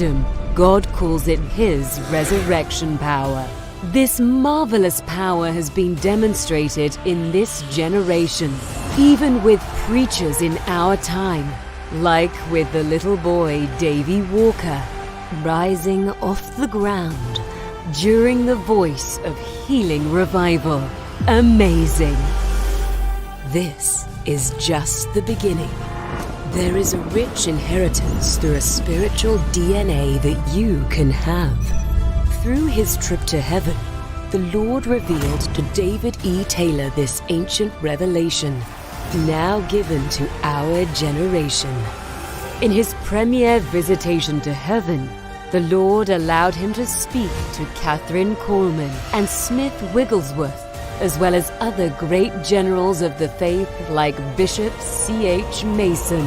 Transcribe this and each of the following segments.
wisdom, God calls it His resurrection power. This marvelous power has been demonstrated in this generation, even with preachers in our time, like with the little boy Davy Walker, rising off the ground during the Voice of Healing revival. Amazing! This is just the beginning. There is a rich inheritance through a spiritual DNA that you can have. Through his trip to heaven, the Lord revealed to David E. Taylor this ancient revelation, now given to our generation. In his premier visitation to heaven, the Lord allowed him to speak to Catherine Coleman and Smith Wigglesworth, as well as other great generals of the faith like Bishop C.H. Mason.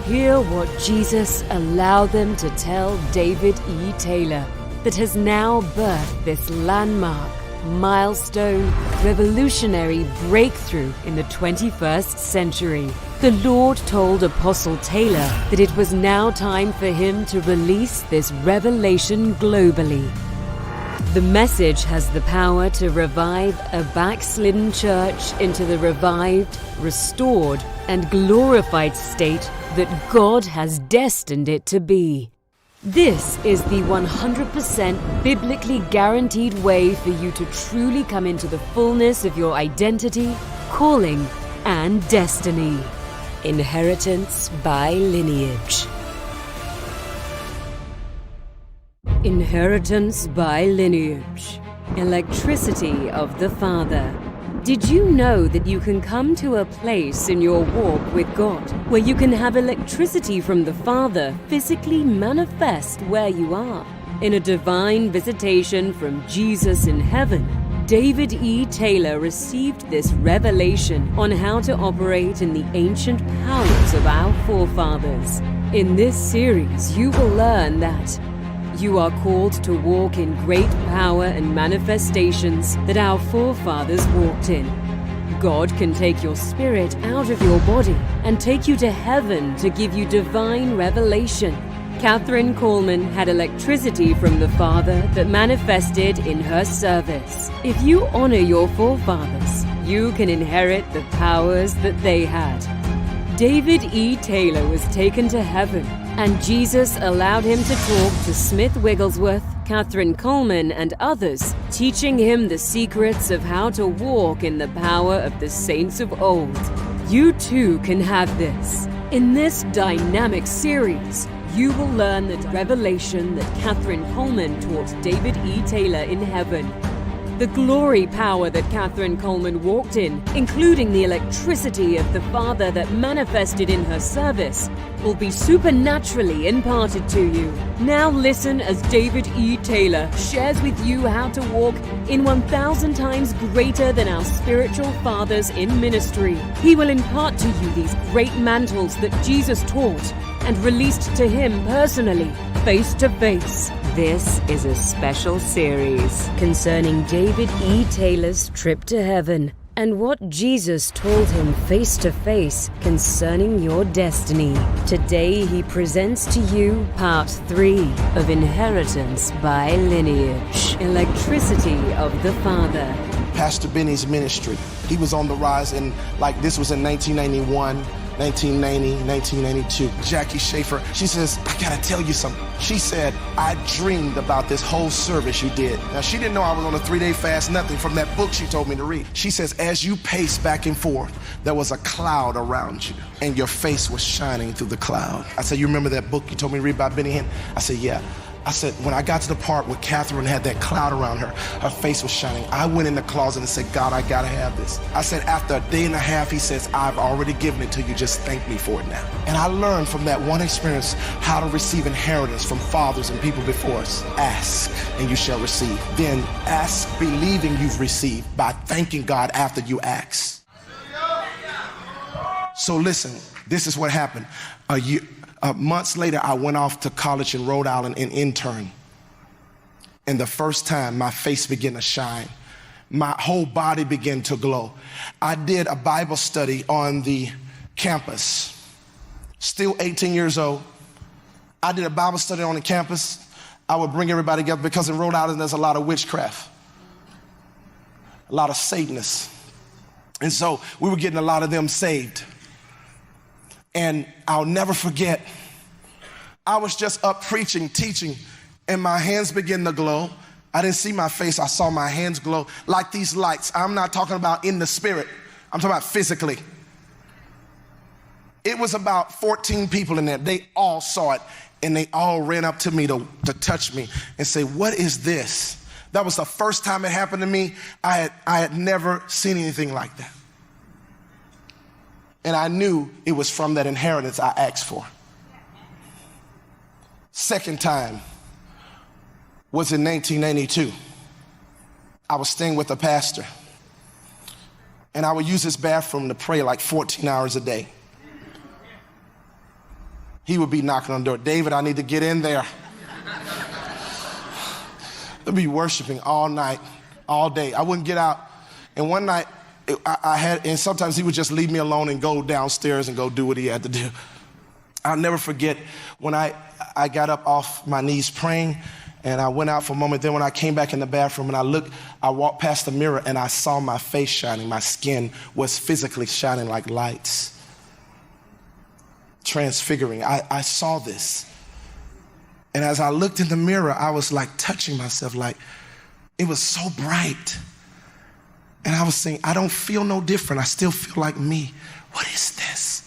Hear what Jesus allowed them to tell David E. Taylor, that has now birthed this landmark, milestone, revolutionary breakthrough in the 21st century. The Lord told Apostle Taylor that it was now time for him to release this revelation globally. The message has the power to revive a backslidden church into the revived, restored, and glorified state that God has destined it to be. This is the 100% biblically guaranteed way for you to truly come into the fullness of your identity, calling, and destiny. Inheritance by lineage. Inheritance by lineage. Electricity of the Father. Did you know that you can come to a place in your walk with God where you can have electricity from the Father physically manifest where you are? In a divine visitation from Jesus in heaven, David E. Taylor received this revelation on how to operate in the ancient powers of our forefathers. In this series, you will learn that you are called to walk in great power and manifestations that our forefathers walked in. God can take your spirit out of your body and take you to heaven to give you divine revelation. Catherine Coleman had electricity from the Father that manifested in her service. If you honor your forefathers, you can inherit the powers that they had. David E. Taylor was taken to heaven, and Jesus allowed him to talk to Smith Wigglesworth, Catherine Coleman, and others, teaching him the secrets of how to walk in the power of the saints of old. You too can have this. In this dynamic series, you will learn the revelation that Catherine Coleman taught David E. Taylor in heaven. The glory power that Catherine Coleman walked in, including the electricity of the Father that manifested in her service, will be supernaturally imparted to you. Now listen as David E. Taylor shares with you how to walk in 1,000 times greater than our spiritual fathers in ministry. He will impart to you these great mantles that Jesus taught and released to him personally, face to face. This is a special series concerning David E. Taylor's trip to heaven and what Jesus told him face to face concerning your destiny. Today he presents to you part 3 of Inheritance by Lineage. Electricity of the Father. Pastor Benny's ministry. He was on the rise this was in 1991. 1990, 1992. Jackie Schaefer, she says, I gotta tell you something. She said, I dreamed about this whole service you did. Now, she didn't know I was on a 3-day fast, nothing from that book she told me to read. She says, as you paced back and forth, there was a cloud around you, and your face was shining through the cloud. I said, you remember that book you told me to read by Benny Hinn? I said, yeah. I said, when I got to the part where Catherine had that cloud around her, her face was shining. I went in the closet and said, God, I gotta have this. I said, after a day and a half, he says, I've already given it to you. Just thank me for it now. And I learned from that one experience how to receive inheritance from fathers and people before us. Ask and you shall receive. Then ask believing you've received by thanking God after you ask. So listen, this is what happened. Months later, I went off to college in Rhode Island and interned. And the first time, my face began to shine. My whole body began to glow. I did a Bible study on the campus. Still 18 years old. I did a Bible study on the campus. I would bring everybody together because in Rhode Island there's a lot of witchcraft, a lot of Satanists. And so we were getting a lot of them saved. And I'll never forget, I was just up preaching, teaching, and my hands began to glow. I didn't see my face, I saw my hands glow like these lights. I'm not talking about in the spirit, I'm talking about physically. It was about 14 people in there. They all saw it, and they all ran up to me to touch me and say, "What is this?" That was the first time it happened to me. I had never seen anything like that. And I knew it was from that inheritance I asked for. Second time was in 1992. I was staying with a pastor, and I would use this bathroom to pray like 14 hours a day. He would be knocking on the door. "David, I need to get in there." I'd be worshiping all night, all day. I wouldn't get out. And one night, and sometimes he would just leave me alone and go downstairs and go do what he had to do. I'll never forget when I got up off my knees praying, and I went out for a moment. Then when I came back in the bathroom and I walked past the mirror and I saw my face shining. My skin was physically shining like lights, transfiguring. I saw this. And as I looked in the mirror, I was like touching myself, like it was so bright. And I was saying, I don't feel no different. I still feel like me. What is this?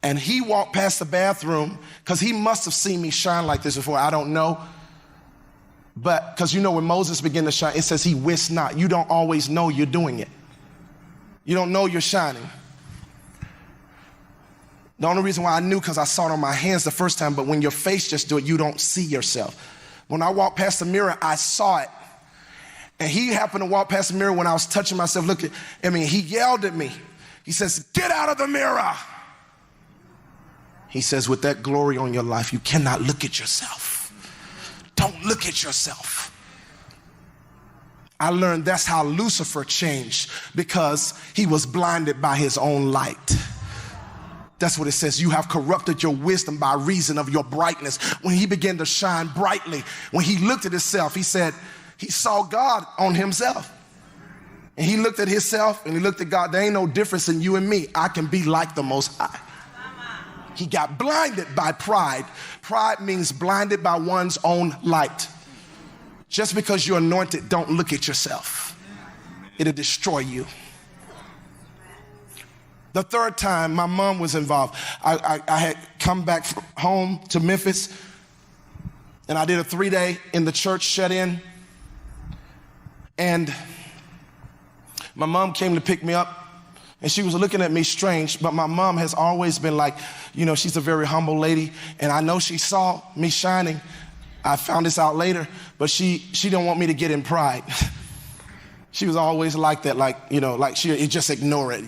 And he walked past the bathroom because he must have seen me shine like this before. I don't know. But because you know when Moses began to shine, it says he wist not. You don't always know you're doing it. You don't know you're shining. The only reason why I knew because I saw it on my hands the first time, but when your face just do it, you don't see yourself. When I walked past the mirror, I saw it. And he happened to walk past the mirror when I was touching myself. He yelled at me. He says, "Get out of the mirror." He says, with that glory on your life, you cannot look at yourself. Don't look at yourself. I learned that's how Lucifer changed, because he was blinded by his own light. That's what it says. You have corrupted your wisdom by reason of your brightness. When he began to shine brightly, when he looked at himself, he said he saw God on himself. And he looked at himself and he looked at God. There ain't no difference in you and me. I can be like the Most High. He got blinded by pride. Pride means blinded by one's own light. Just because you're anointed, don't look at yourself. It'll destroy you. The third time, my mom was involved. I had come back home to Memphis, and I did a 3-day in the church shut-in. And my mom came to pick me up, and she was looking at me strange, but my mom has always been like, she's a very humble lady, and I know she saw me shining. I found this out later, but she didn't want me to get in pride. She was always like that, she just ignore it,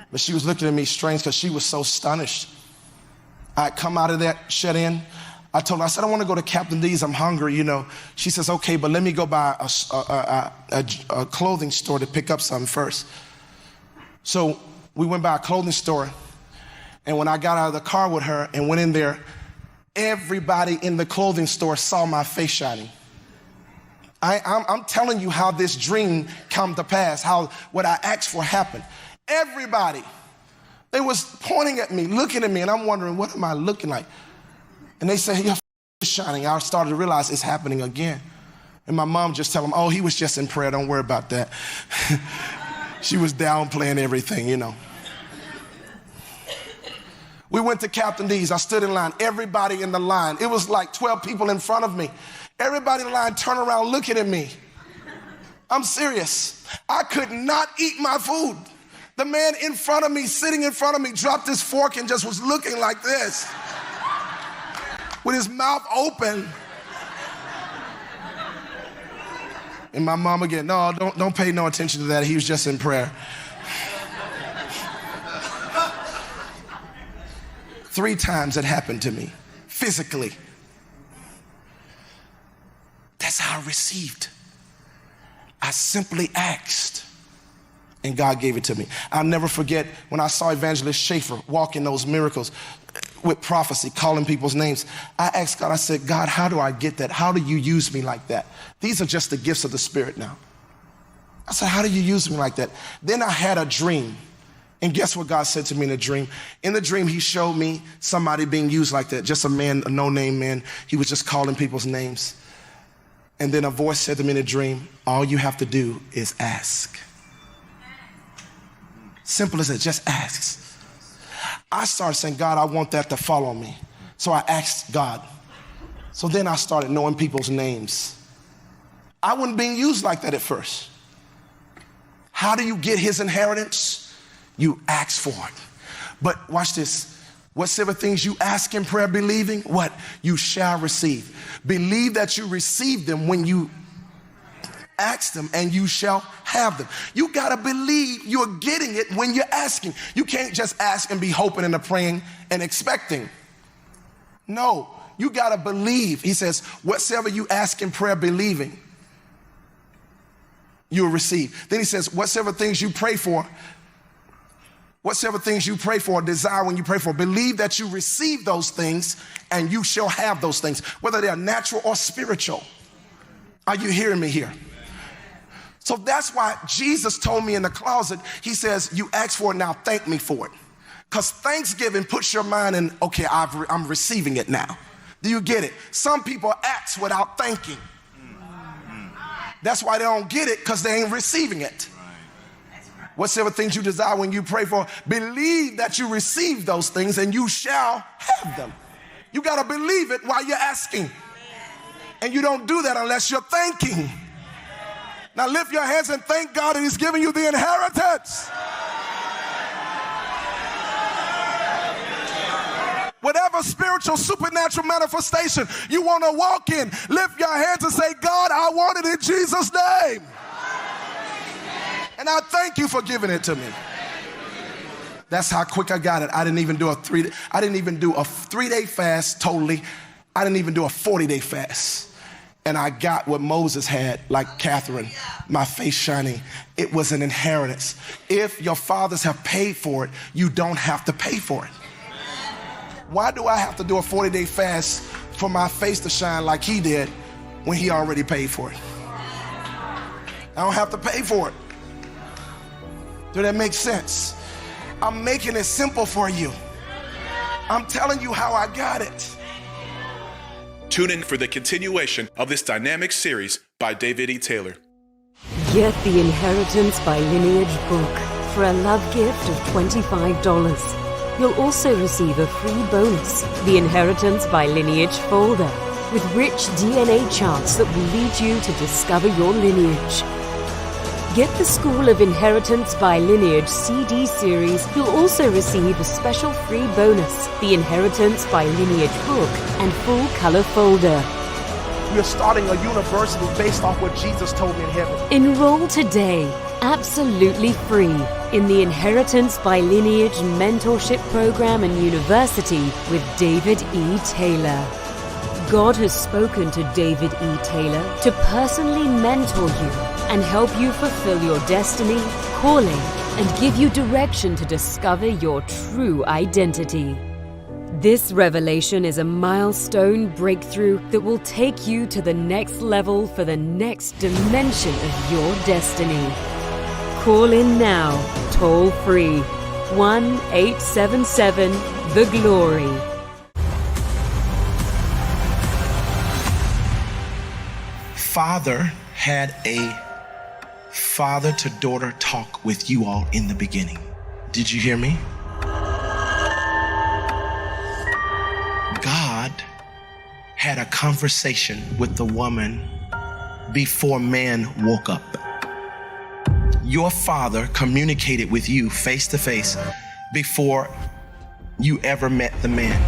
But she was looking at me strange because she was so astonished. I come out of that shut-in. I told her, I said, I want to go to Captain D's. I'm hungry, She says, okay, but let me go by a clothing store to pick up something first. So we went by a clothing store, and when I got out of the car with her and went in there, everybody in the clothing store saw my face shining. I'm telling you how this dream come to pass, how what I asked for happened. Everybody, they was pointing at me, looking at me, and I'm wondering, what am I looking like? And they say, your face is shining. I started to realize it's happening again. And my mom just tell them, oh, he was just in prayer. Don't worry about that. She was downplaying everything, We went to Captain D's. I stood in line. Everybody in the line. It was like 12 people in front of me. Everybody in the line turned around looking at me. I'm serious. I could not eat my food. The man in front of me, sitting in front of me, dropped his fork and just was looking like this with his mouth open. And my mom again, no, don't pay no attention to that. He was just in prayer. 3 times it happened to me, physically. That's how I received. I simply asked. And God gave it to me. I'll never forget when I saw Evangelist Schaefer walking those miracles with prophecy, calling people's names. I asked God, I said, God, how do I get that? How do you use me like that? These are just the gifts of the Spirit now. I said, how do you use me like that? Then I had a dream. And guess what God said to me in the dream? In the dream, he showed me somebody being used like that. Just a man, a no-name man. He was just calling people's names. And then a voice said to me in the dream, all you have to do is ask. Simple as it, just ask. I started saying, God, I want that to follow me. So I asked God. So then I started knowing people's names. I wasn't being used like that at first. How do you get his inheritance? You ask for it. But watch this. Whatsoever things you ask in prayer, believing, what? You shall receive. Believe that you receive them when you ask them, and you shall have them. You got to believe you're getting it when you're asking. You can't just ask and be hoping and praying and expecting. No, you got to believe. He says, whatsoever you ask in prayer, believing, you'll receive. Then he says, whatsoever things you pray for, desire when you pray for, believe that you receive those things and you shall have those things, whether they are natural or spiritual. Are you hearing me here? So that's why Jesus told me in the closet, he says, you ask for it now, thank me for it. Because thanksgiving puts your mind in, okay, I'm receiving it now. Do you get it? Some people ask without thanking. That's why they don't get it, because they ain't receiving it. Whatsoever things you desire when you pray for, believe that you receive those things and you shall have them. You got to believe it while you're asking. And you don't do that unless you're thanking. Now lift your hands and thank God that he's giving you the inheritance. Whatever spiritual, supernatural manifestation you want to walk in, lift your hands and say, God, I want it in Jesus' name. And I thank you for giving it to me. That's how quick I got it. I didn't even do a 3-day fast totally. I didn't even do a 40-day fast. And I got what Moses had, like Catherine, my face shining. It was an inheritance. If your fathers have paid for it, you don't have to pay for it. Why do I have to do a 40-day fast for my face to shine like he did when he already paid for it? I don't have to pay for it. Does that make sense? I'm making it simple for you. I'm telling you how I got it. Tune in for the continuation of this dynamic series by David E. Taylor. Get the Inheritance by Lineage book for a love gift of $25. You'll also receive a free bonus, the Inheritance by Lineage folder, with rich DNA charts that will lead you to discover your lineage. Get the School of Inheritance by Lineage CD series. You'll also receive a special free bonus, the Inheritance by Lineage book and full color folder. You're starting a university based off what Jesus told me in heaven. Enroll today, absolutely free, in the Inheritance by Lineage mentorship program and university with David E. Taylor. God has spoken to David E. Taylor to personally mentor you and help you fulfill your destiny, calling, and give you direction to discover your true identity. This revelation is a milestone breakthrough that will take you to the next level for the next dimension of your destiny. Call in now, toll free, 1-877-THE-GLORY. Father had a father-to-daughter talk with you all in the beginning. Did you hear me? God had a conversation with the woman before man woke up. Your father communicated with you face to face before you ever met the man.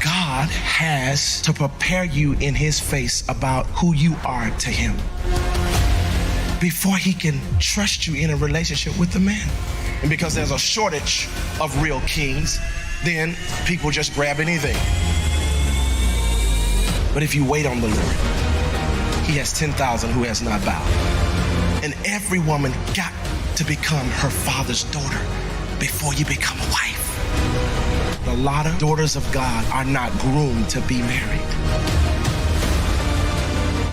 God has to prepare you in his face about who you are to him before he can trust you in a relationship with the man. And because there's a shortage of real kings, then people just grab anything. But if you wait on the Lord, he has 10,000 who has not bowed. And every woman got to become her father's daughter before you become a wife. A lot of daughters of God are not groomed to be married.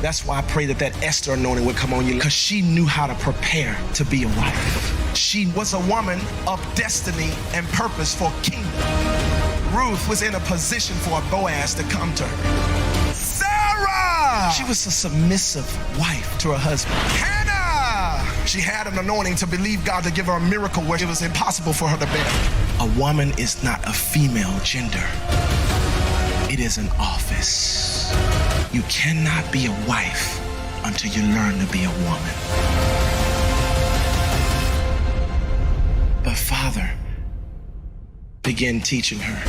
That's why I pray that Esther anointing would come on you, because she knew how to prepare to be a wife. She was a woman of destiny and purpose for kingdom. Ruth was in a position for a Boaz to come to her. Sarah! She was a submissive wife to her husband. Hannah! She had an anointing to believe God to give her a miracle where it was impossible for her to bear. A woman is not a female gender. It is an office. You cannot be a wife until you learn to be a woman. But Father began teaching her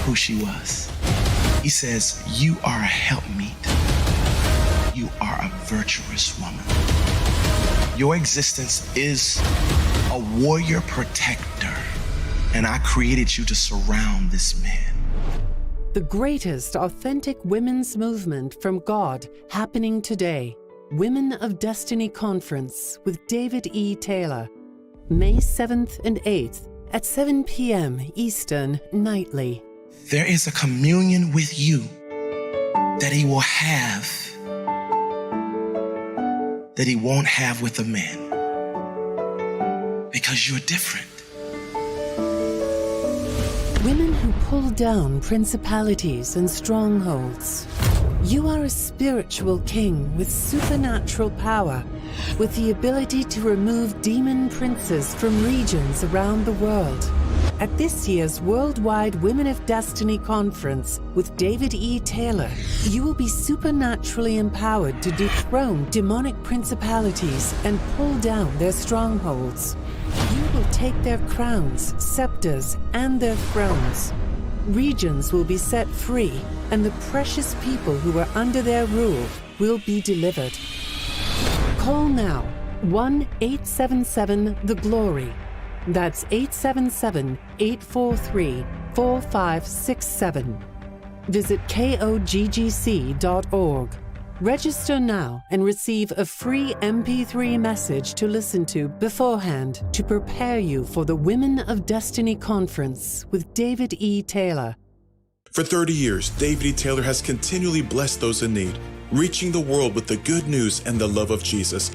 who she was. He says, you are a helpmeet. You are a virtuous woman. Your existence is a warrior protector, and I created you to surround this man. The greatest authentic women's movement from God happening today. Women of Destiny Conference with David E. Taylor. May 7th and 8th at 7 p.m. Eastern nightly. There is a communion with you that he will have that he won't have with a man, because you're different. Women who pull down principalities and strongholds. You are a spiritual king with supernatural power, with the ability to remove demon princes from regions around the world. At this year's Worldwide Women of Destiny Conference with David E. Taylor, you will be supernaturally empowered to dethrone demonic principalities and pull down their strongholds. You will take their crowns, scepters, and their thrones. Regions will be set free, and the precious people who are under their rule will be delivered. Call now, 1-877-THE-GLORY. That's 877-843-4567. Visit koggc.org. Register now and receive a free MP3 message to listen to beforehand to prepare you for the Women of Destiny Conference with David E. Taylor. For 30 years, David E. Taylor has continually blessed those in need, reaching the world with the good news and the love of Jesus.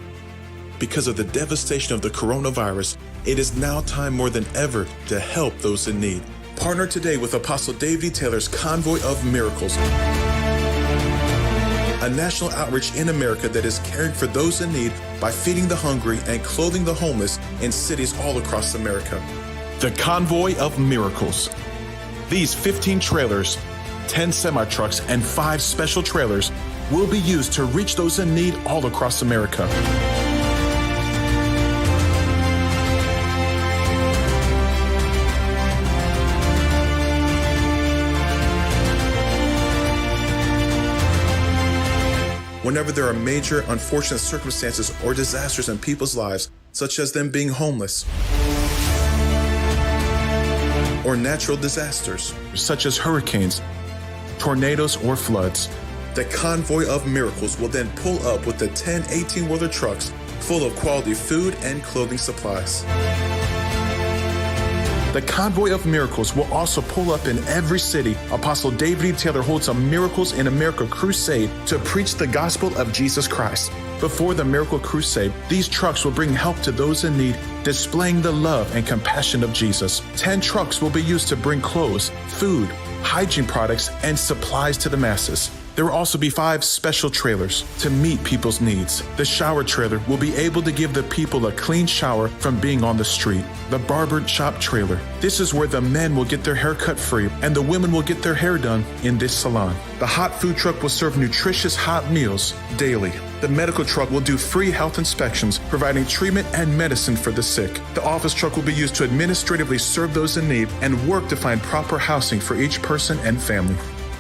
Because of the devastation of the coronavirus, it is now time more than ever to help those in need. Partner today with Apostle David E. Taylor's Convoy of Miracles, a national outreach in America that is caring for those in need by feeding the hungry and clothing the homeless in cities all across America. The Convoy of Miracles. These 15 trailers, 10 semi-trucks, and 5 special trailers will be used to reach those in need all across America. Whenever there are major, unfortunate circumstances or disasters in people's lives, such as them being homeless, or natural disasters, such as hurricanes, tornadoes, or floods, the Convoy of Miracles will then pull up with the 10 18-wheeler trucks full of quality food and clothing supplies. The Convoy of Miracles will also pull up in every city. Apostle David E. Taylor holds a Miracles in America crusade to preach the gospel of Jesus Christ. Before the Miracle Crusade, these trucks will bring help to those in need, displaying the love and compassion of Jesus. 10 trucks will be used to bring clothes, food, hygiene products, and supplies to the masses. There will also be 5 special trailers to meet people's needs. The shower trailer will be able to give the people a clean shower from being on the street. The barber shop trailer. This is where the men will get their hair cut free and the women will get their hair done in this salon. The hot food truck will serve nutritious hot meals daily. The medical truck will do free health inspections, providing treatment and medicine for the sick. The office truck will be used to administratively serve those in need and work to find proper housing for each person and family.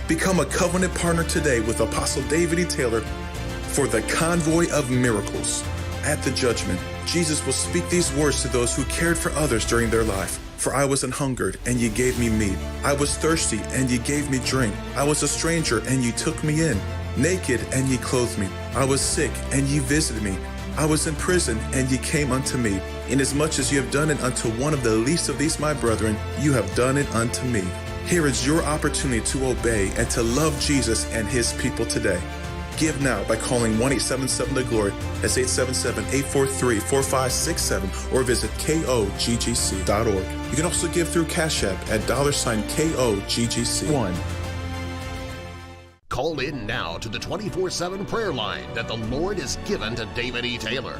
Become a covenant partner today with Apostle David E. Taylor for the Convoy of Miracles. At the judgment, Jesus will speak these words to those who cared for others during their life. For I was an hungered, and ye gave me meat. I was thirsty, and ye gave me drink. I was a stranger, and ye took me in. Naked, and ye clothed me. I was sick, and ye visited me. I was in prison, and ye came unto me. Inasmuch as you have done it unto one of the least of these my brethren, you have done it unto me. Here is your opportunity to obey and to love Jesus and his people today. Give now by calling 1-877-THE-GLORY. That's 877-843-4567, or visit koggc.org. You can also give through Cash App at $KOGGC1. Call in now to the 24/7 prayer line that the Lord has given to David E. Taylor.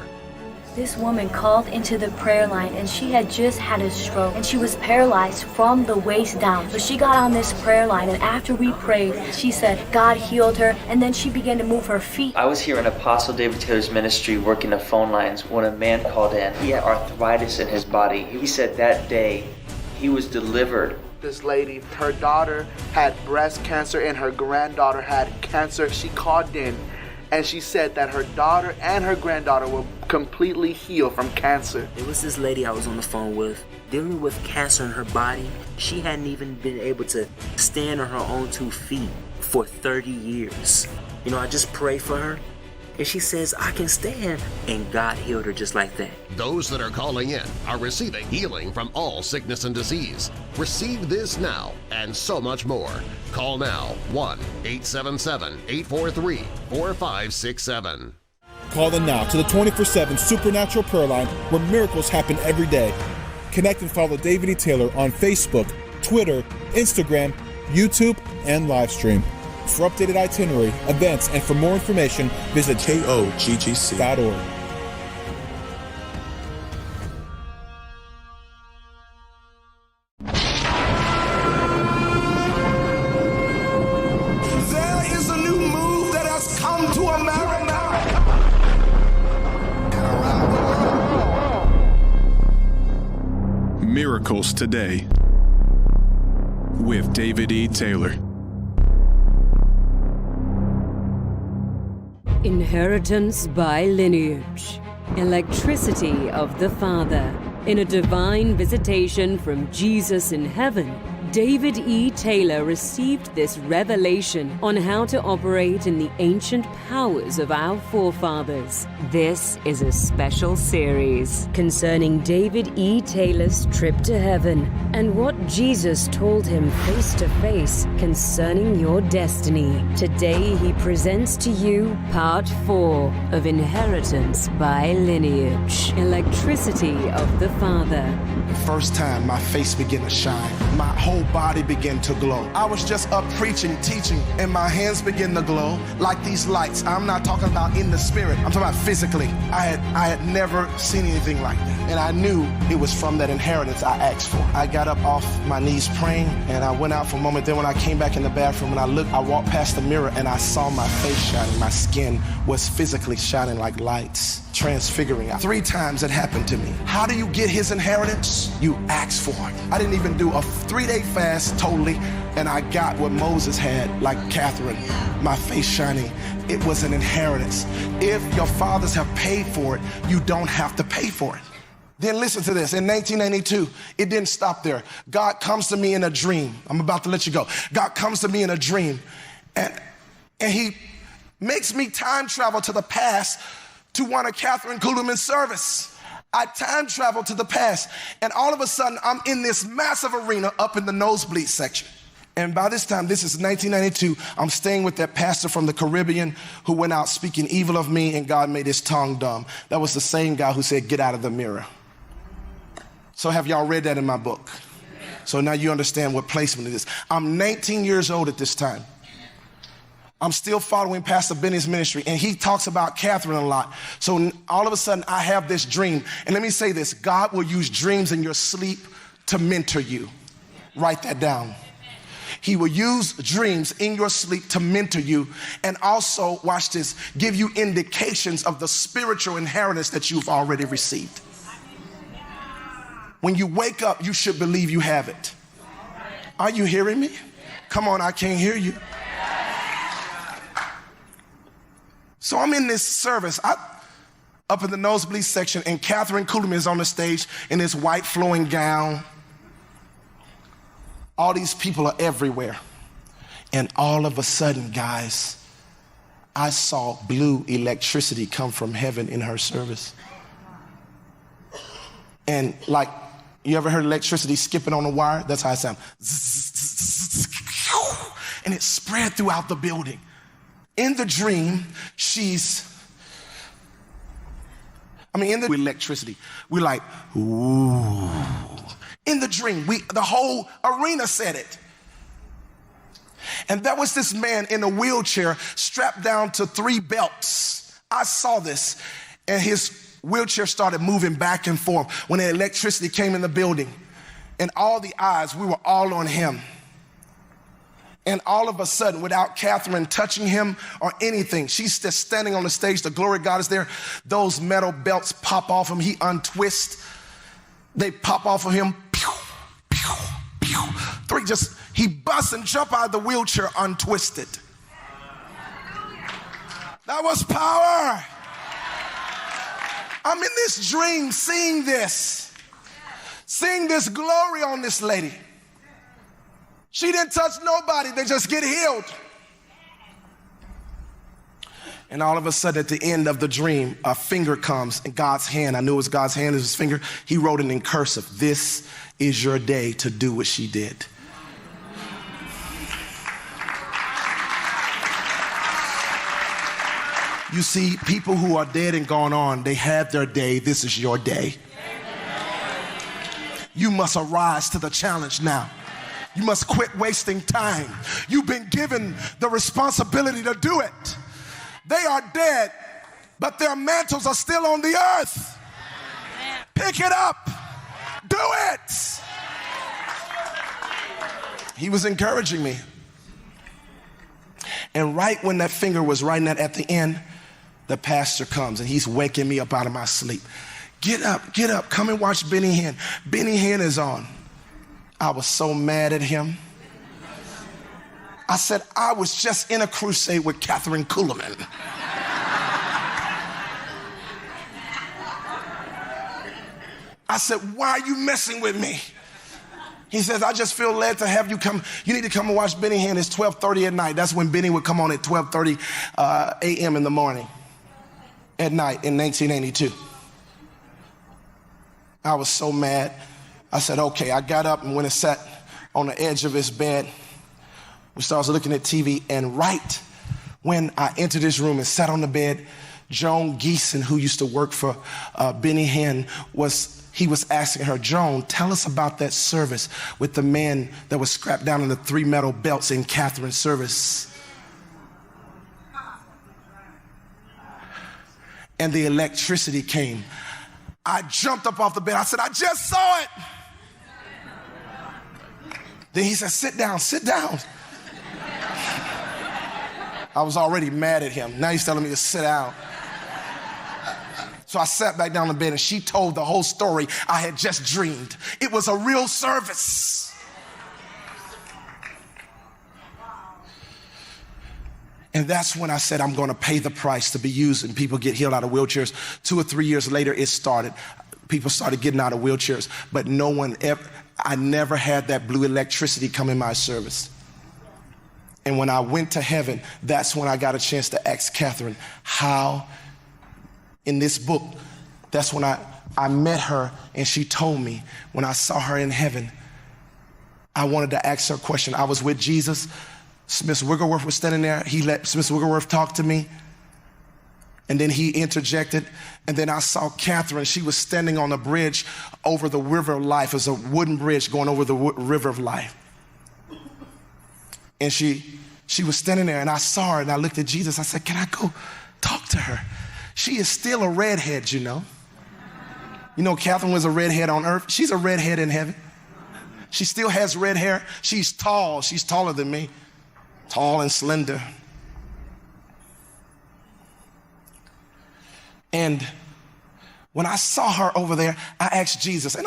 This woman called into the prayer line and she had just had a stroke and she was paralyzed from the waist down. But she got on this prayer line and after we prayed, she said God healed her and then she began to move her feet. I was here in Apostle David Taylor's ministry working the phone lines when a man called in. He had arthritis in his body. He said that day he was delivered. This lady, her daughter had breast cancer and her granddaughter had cancer. She called in and she said that her daughter and her granddaughter were completely healed from cancer. It was this lady I was on the phone with, dealing with cancer in her body. She hadn't even been able to stand on her own 2 feet for 30 years. You know, I just pray for her, and she says, I can stand, and God healed her just like that. Those that are calling in are receiving healing from all sickness and disease. Receive this now and so much more. Call now 1-877-843-4567. Call in now to the 24/7 Supernatural Prayer Line where miracles happen every day. Connect and follow David E. Taylor on Facebook, Twitter, Instagram, YouTube, and livestream. For updated itinerary, events, and for more information, visit koggc.org. There is a new move that has come to America and around the world. Miracles Today with David E. Taylor. Inheritance by lineage. Electricity of the Father. In a divine visitation from Jesus in heaven, David E. Taylor received this revelation on how to operate in the ancient powers of our forefathers. This is a special series concerning David E. Taylor's trip to heaven and what Jesus told him face to face concerning your destiny. Today he presents to you part 4 of Inheritance by Lineage. Electricity of the Father. The first time my face began to shine, my whole body began to glow. I was just up preaching, teaching, and my hands began to glow like these lights. I'm not talking about in the spirit, I'm talking about physically. I had never seen anything like that. And I knew it was from that inheritance I asked for. I got up off my knees praying, and I went out for a moment. Then when I came back in the bathroom and I walked past the mirror and I saw my face shining. My skin was physically shining like lights, transfiguring. 3 times it happened to me. How do you get his inheritance? You ask for it. I didn't even do a 3-day fast totally, and I got what Moses had, like Catherine, my face shining. It was an inheritance. If your fathers have paid for it, you don't have to pay for it. Then listen to this. In 1992, it didn't stop there. God comes to me in a dream. I'm about to let you go. God comes to me in a dream, and he makes me time travel to the past to one of Catherine Kuhlman's service. I time traveled to the past, and all of a sudden, I'm in this massive arena up in the nosebleed section. And by this time, this is 1992, I'm staying with that pastor from the Caribbean who went out speaking evil of me, and God made his tongue dumb. That was the same guy who said, get out of the mirror. So have y'all read that in my book? So now you understand what placement it is. I'm 19 years old at this time. I'm still following Pastor Benny's ministry, and he talks about Catherine a lot. So all of a sudden, I have this dream. And let me say this, God will use dreams in your sleep to mentor you. Write that down. He will use dreams in your sleep to mentor you, and also, watch this, give you indications of the spiritual inheritance that you've already received. When you wake up, you should believe you have it. Are you hearing me? Come on, I can't hear you. So I'm in this service, up in the nosebleed section, and Catherine Kuhlman is on the stage in this white flowing gown. All these people are everywhere. And all of a sudden, guys, I saw blue electricity come from heaven in her service. And like, you ever heard electricity skipping on a wire? That's how it sounds. And it spread throughout the building. In the dream, in the electricity, we're like, ooh. In the dream, the whole arena said it. And there was this man in a wheelchair strapped down to 3 belts. I saw this, and his wheelchair started moving back and forth when the electricity came in the building. And all the eyes, we were all on him. And all of a sudden, without Catherine touching him or anything, she's just standing on the stage, the glory of God is there. Those metal belts pop off him, he untwists. They pop off of him. Pew, pew, pew. 3, he busts and jump out of the wheelchair untwisted. That was power. I'm in this dream seeing this glory on this lady. She didn't touch nobody, they just get healed. And all of a sudden at the end of the dream, a finger comes in God's hand. I knew it was God's hand, it was his finger. He wrote it in cursive. This is your day to do what she did. You see, people who are dead and gone on, they had their day. This is your day. You must arise to the challenge now. You must quit wasting time. You've been given the responsibility to do it. They are dead, but their mantles are still on the earth. Pick it up. Do it. He was encouraging me. And right when that finger was writing that at the end, the pastor comes and he's waking me up out of my sleep. Get up, come and watch Benny Hinn. Benny Hinn is on. I was so mad at him. I said, I was just in a crusade with Catherine Kuhlman. I said, why are you messing with me? He says, I just feel led to have you come. You need to come and watch Benny Hinn. It's 12:30 at night. That's when Benny would come on at 12:30 a.m. in the morning, at night in 1982. I was so mad. I said, okay. I got up and went and sat on the edge of his bed. We started looking at TV, and right when I entered this room and sat on the bed, Joan Geeson, who used to work for Benny Hinn, was asking her, Joan, tell us about that service with the man that was strapped down in the 3 metal belts in Catherine's service. And the electricity came. I jumped up off the bed. I said, I just saw it. Then he said, sit down, sit down. I was already mad at him. Now he's telling me to sit down. So I sat back down in bed and she told the whole story I had just dreamed. It was a real service. And that's when I said I'm going to pay the price to be used, and people get healed out of wheelchairs. 2 or 3 years later, it started. People started getting out of wheelchairs, but I never had that blue electricity come in my service. And when I went to heaven, that's when I got a chance to ask Catherine how. In this book, that's when I met her, and she told me when I saw her in heaven, I wanted to ask her a question. I was with Jesus. Smith Wigglesworth was standing there. He let Smith Wigglesworth talk to me, and then he interjected, and then I saw Catherine. She was standing on a bridge over the river of life. It was a wooden bridge going over the river of life. And she was standing there, and I saw her, and I looked at Jesus. I said, can I go talk to her? She is still a redhead, you know. You know, Catherine was a redhead on earth. She's a redhead in heaven. She still has red hair. She's tall. She's taller than me. Tall and slender. And when I saw her over there, I asked Jesus, and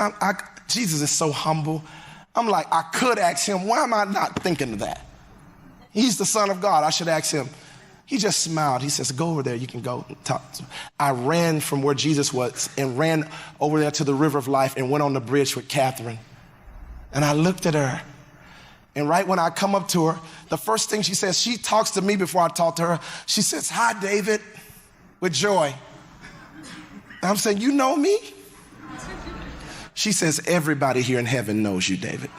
Jesus is so humble. I'm like, I could ask him, why am I not thinking of that? He's the Son of God. I should ask him. He just smiled. He says, go over there. You can go and talk to him. I ran from where Jesus was and ran over there to the river of life and went on the bridge with Catherine. And I looked at her, And right when I come up to her, the first thing she says, she talks to me before I talk to her. She says, "Hi, David," with joy. And I'm saying, "You know me?" She says, "Everybody here in heaven knows you, David."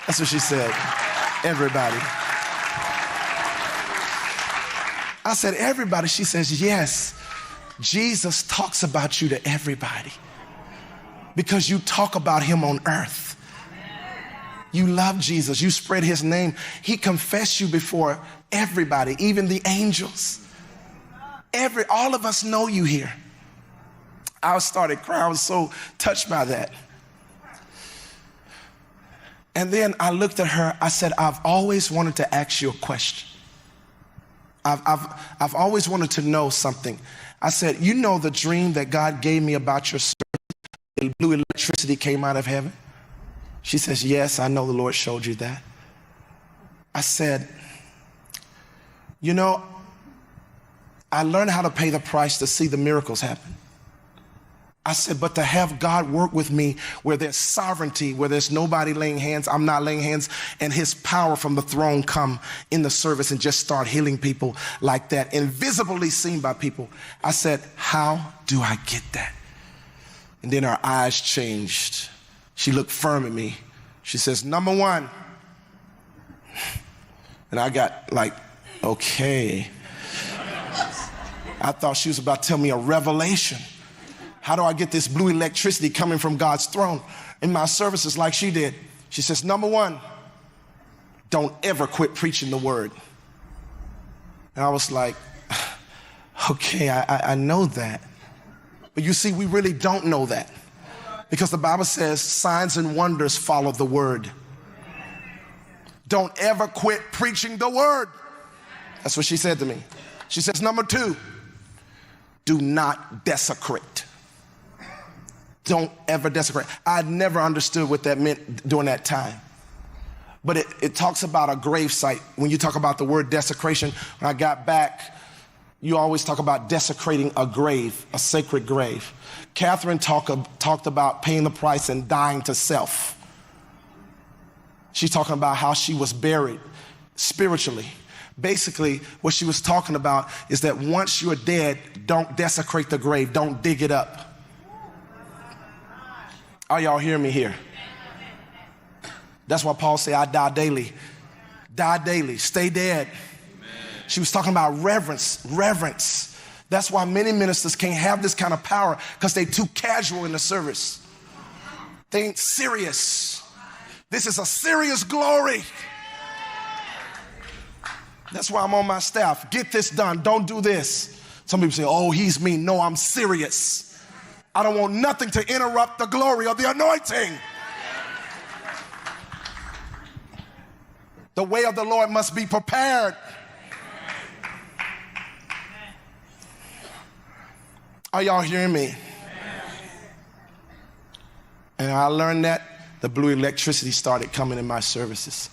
That's what she said. Everybody. I said, "Everybody?" She says, "Yes. Jesus talks about you to everybody because you talk about him on earth. You love Jesus. You spread his name. He confessed you before everybody, even the angels. All of us know you here." I started crying. I was so touched by that. And then I looked at her. I said, "I've always wanted to ask you a question. I've always wanted to know something." I said, "You know the dream that God gave me about your service? The blue electricity came out of heaven?" She says, "Yes, I know the Lord showed you that." I said, "You know, I learned how to pay the price to see the miracles happen." I said, "But to have God work with me where there's sovereignty, where there's nobody laying hands, I'm not laying hands, and his power from the throne come in the service and just start healing people like that, invisibly seen by people." I said, "How do I get that?" And then her eyes changed. She looked firm at me. She says, "Number one." And I got like, okay. I thought she was about to tell me a revelation. How do I get this blue electricity coming from God's throne in my services like she did? She says, "Number one, don't ever quit preaching the word." And I was like, okay, I know that. But you see, we really don't know that. Because the Bible says signs and wonders follow the word. Don't ever quit preaching the word. That's what she said to me. She says, "Number two, do not desecrate. Don't ever desecrate." I never understood what that meant during that time. But it talks about a grave site. When you talk about the word desecration, when I got back, you always talk about desecrating a grave, a sacred grave. Catherine talked about paying the price and dying to self. She's talking about how she was buried spiritually. Basically, what she was talking about is that once you're dead, don't desecrate the grave, don't dig it up. Are y'all hearing me here? That's why Paul said, "I die daily." Die daily, stay dead. She was talking about reverence. That's why many ministers can't have this kind of power, because they're too casual in the service. They ain't serious. This is a serious glory. That's why I'm on my staff. Get this done. Don't do this. Some people say, "Oh, he's mean." No, I'm serious. I don't want nothing to interrupt the glory of the anointing. The way of the Lord must be prepared. Are y'all hearing me? And I learned that the blue electricity started coming in my services.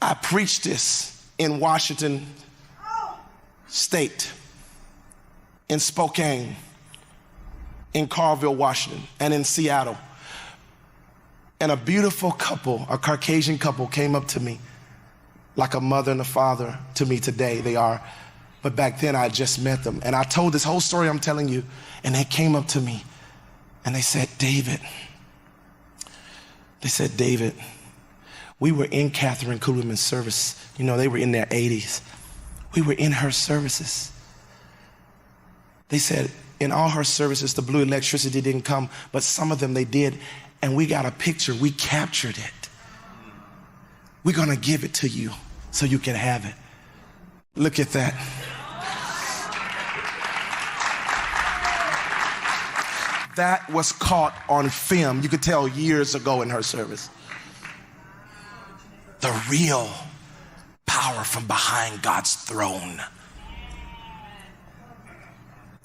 I preached this in Washington State, in Spokane, in Carville, Washington, and in Seattle. And a beautiful couple, a Caucasian couple, came up to me like a mother and a father to me today. They are. But back then I had just met them. And I told this whole story I'm telling you, and they came up to me and they said, David, we were in Catherine Kuhlman's service. You know, they were in their 80s. We were in her services. They said in all her services, the blue electricity didn't come, but some of them they did. And we got a picture, we captured it. We're gonna give it to you so you can have it. Look at that. That was caught on film. You could tell years ago in her service. The real power from behind God's throne.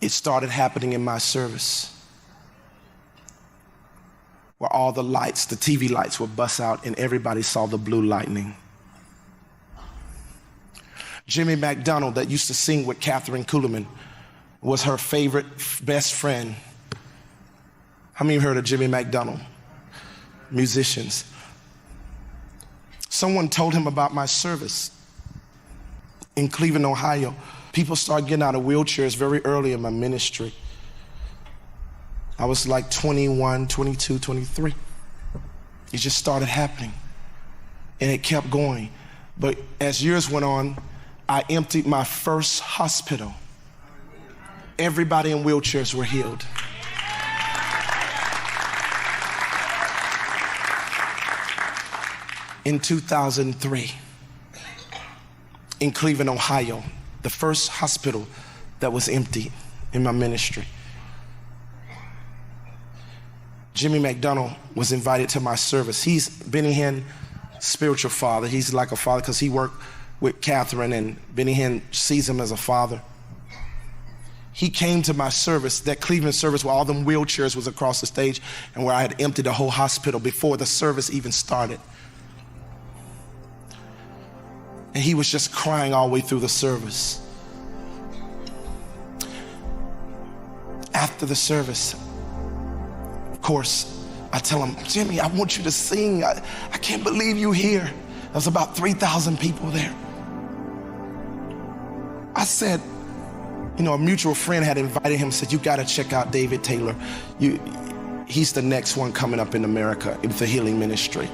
It started happening in my service, where all the lights, the TV lights would bust out and everybody saw the blue lightning. Jimmy McDonald, that used to sing with Catherine Kuhlman, was her favorite best friend. How many of you heard of Jimmy McDonald? musicians. Someone told him about my service in Cleveland, Ohio. People started getting out of wheelchairs very early in my ministry. I was like 21, 22, 23. It just started happening, and it kept going. But as years went on, I emptied my first hospital. Everybody in wheelchairs were healed. In 2003, in Cleveland, Ohio, the first hospital that was empty in my ministry. Jimmy McDonald was invited to my service. He's Benny Hinn's spiritual father. He's like a father because he worked with Catherine, and Benny Hinn sees him as a father. He came to my service, that Cleveland service where all them wheelchairs was across the stage and where I had emptied the whole hospital before the service even started. And he was just crying all the way through the service. After the service, of course, I tell him, Jimmy, I want you to sing. I can't believe you're here. There was about 3,000 people there. I said, a mutual friend had invited him, said, you gotta check out David Taylor. He's the next one coming up in America with the healing ministry.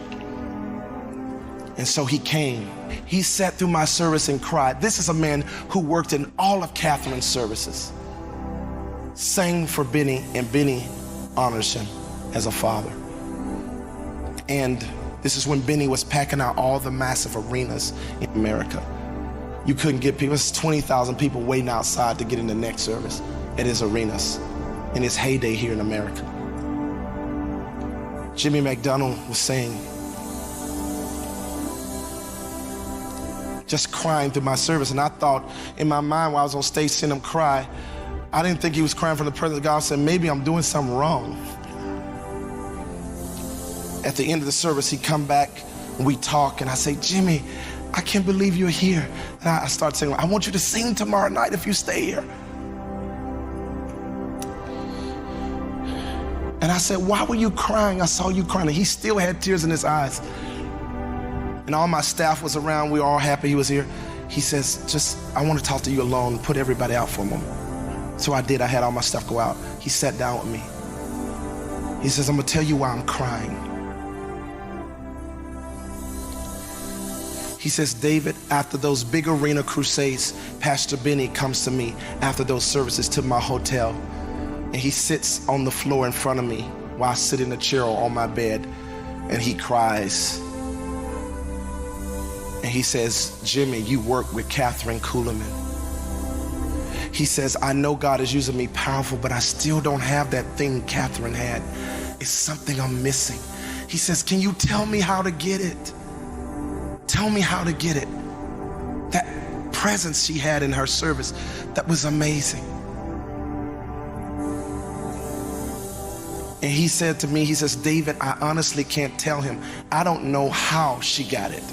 And so he came. He sat through my service and cried. This is a man who worked in all of Catherine's services, sang for Benny, and Benny honors him as a father. And this is when Benny was packing out all the massive arenas in America. You couldn't get people. It's 20,000 people waiting outside to get in the next service at his arenas in his heyday here in America. Jimmy McDonald was saying, just crying through my service. And I thought in my mind while I was on stage seeing him cry, I didn't think he was crying from the presence of God. I said, maybe I'm doing something wrong. At the end of the service, he come back and we talk, and I say, Jimmy, I can't believe you're here. And I start saying, I want you to sing tomorrow night if you stay here. And I said, why were you crying? I saw you crying. And he still had tears in his eyes. And all my staff was around. We were all happy he was here. He says, I want to talk to you alone. Put everybody out for a moment. So I did. I had all my stuff go out. He sat down with me. He says, I'm going to tell you why I'm crying. He says, David, after those big arena crusades, Pastor Benny comes to me after those services to my hotel, and he sits on the floor in front of me while I sit in a chair on my bed, and he cries. And he says, Jimmy, you work with Catherine Kuhlman. He says, I know God is using me powerful, but I still don't have that thing Catherine had. It's something I'm missing. He says, can you tell me how to get it? Tell me how to get it. That presence she had in her service, that was amazing. And he said to me, he says, David, I honestly can't tell him. I don't know how she got it.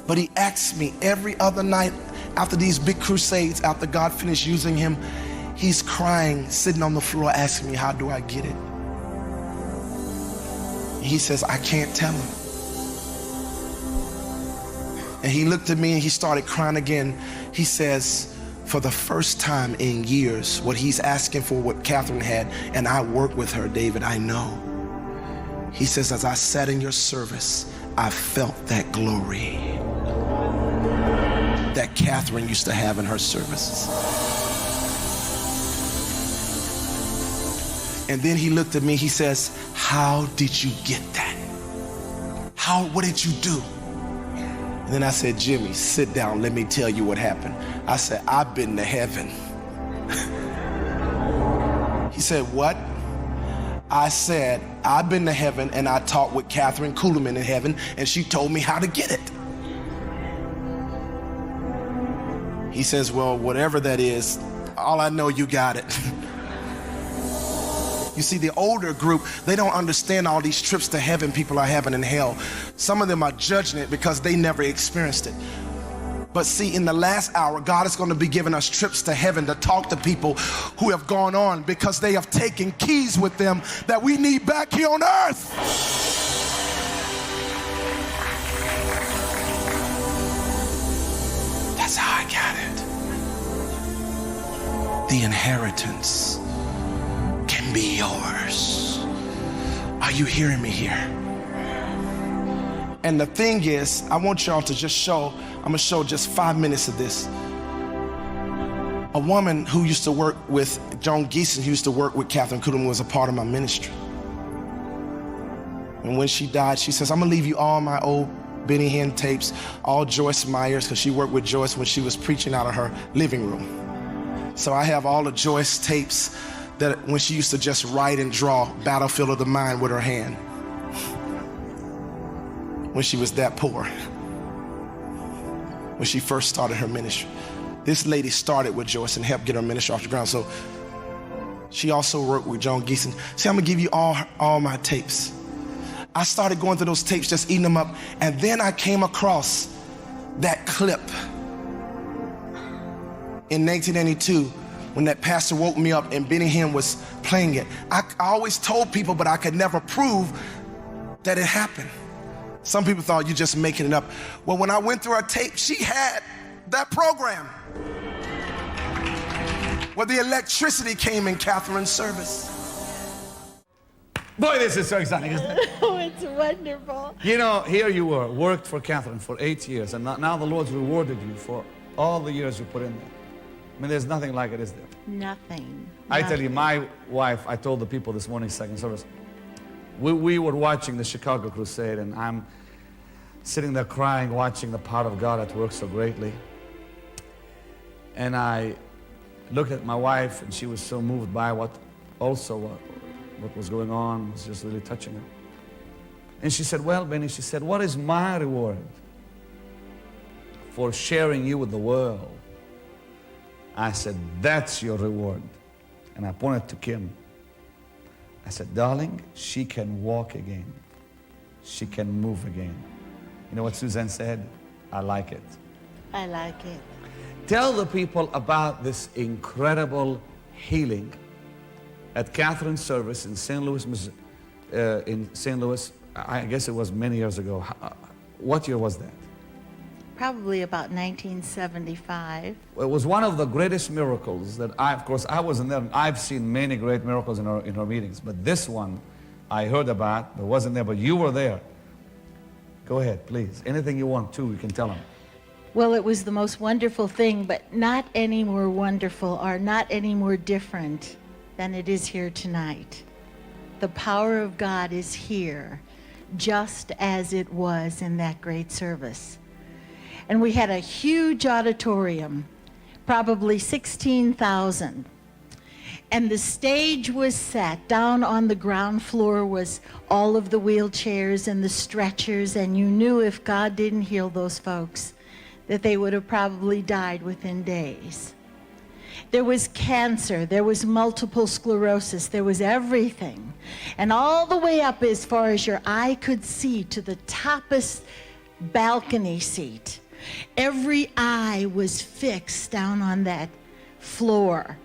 But he asked me every other night after these big crusades, after God finished using him, he's crying, sitting on the floor, asking me, how do I get it? And he says, I can't tell him. And he looked at me and he started crying again. He says, for the first time in years, what he's asking for, what Catherine had, and I work with her, David, I know. He says, as I sat in your service, I felt that glory that Catherine used to have in her services. And then he looked at me, he says, how did you get that? What did you do? And then I said, Jimmy, sit down, let me tell you what happened. I said, I've been to heaven. He said, what? I said, I've been to heaven and I talked with Catherine Kuhlman in heaven and she told me how to get it. He says, well, whatever that is, all I know, you got it. You see, the older group, they don't understand all these trips to heaven people are having in hell. Some of them are judging it because they never experienced it. But see, in the last hour, God is going to be giving us trips to heaven to talk to people who have gone on because they have taken keys with them that we need back here on earth. That's how I got it. The inheritance can be yours. Are you hearing me here? And the thing is, I want y'all to just show, I'm gonna show just 5 minutes of this. A woman who used to work with Joan Geeson, who used to work with Catherine Kuhlman, was a part of my ministry. And when she died, she says, I'm gonna leave you all my old Benny Hinn tapes, all Joyce Myers, because she worked with Joyce when she was preaching out of her living room. So I have all the Joyce tapes that when she used to just write and draw Battlefield of the Mind with her hand. When she was that poor, when she first started her ministry. This lady started with Joyce and helped get her ministry off the ground. So she also worked with Joan Geeson. See, I'm gonna give you all my tapes. I started going through those tapes, just eating them up, and then I came across that clip in 1992 when that pastor woke me up and Benny Hinn was playing it. I always told people, but I could never prove that it happened. Some people thought you're just making it up. Well, when I went through her tape, she had that program where the electricity came in Catherine's service. Boy, this is so exciting, isn't it? Oh, it's wonderful. You know, here you were, worked for Catherine for 8 years, and now the Lord's rewarded you for all the years you put in there. I mean, there's nothing like it, is there? Nothing. I tell you, my wife, I told the people this morning, second service, we were watching the Chicago Crusade, and I'm sitting there crying, watching the power of God at work so greatly. And I looked at my wife, and she was so moved by what was going on, was just really touching her. And she said, well, Benny, she said, what is my reward for sharing you with the world? I said, that's your reward. And I pointed to Kim. I said, darling, she can walk again. She can move again. You know what Suzanne said? I like it. I like it. Tell the people about this incredible healing at Catherine's service in St. Louis, Missouri, in St. Louis. I guess it was many years ago. What year was that? Probably about 1975. It was one of the greatest miracles that of course, I wasn't there. I've seen many great miracles in our meetings, but this one I heard about, but wasn't there, but you were there. Go ahead, please. Anything you want to, you can tell them. Well, it was the most wonderful thing, but not any more wonderful or not any more different than it is here tonight. The power of God is here, just as it was in that great service. And we had a huge auditorium, probably 16,000. And the stage was set. Down on the ground floor was all of the wheelchairs and the stretchers, and you knew if God didn't heal those folks, that they would have probably died within days. There was cancer, there was multiple sclerosis, there was everything. And all the way up as far as your eye could see to the toppest balcony seat, every eye was fixed down on that floor.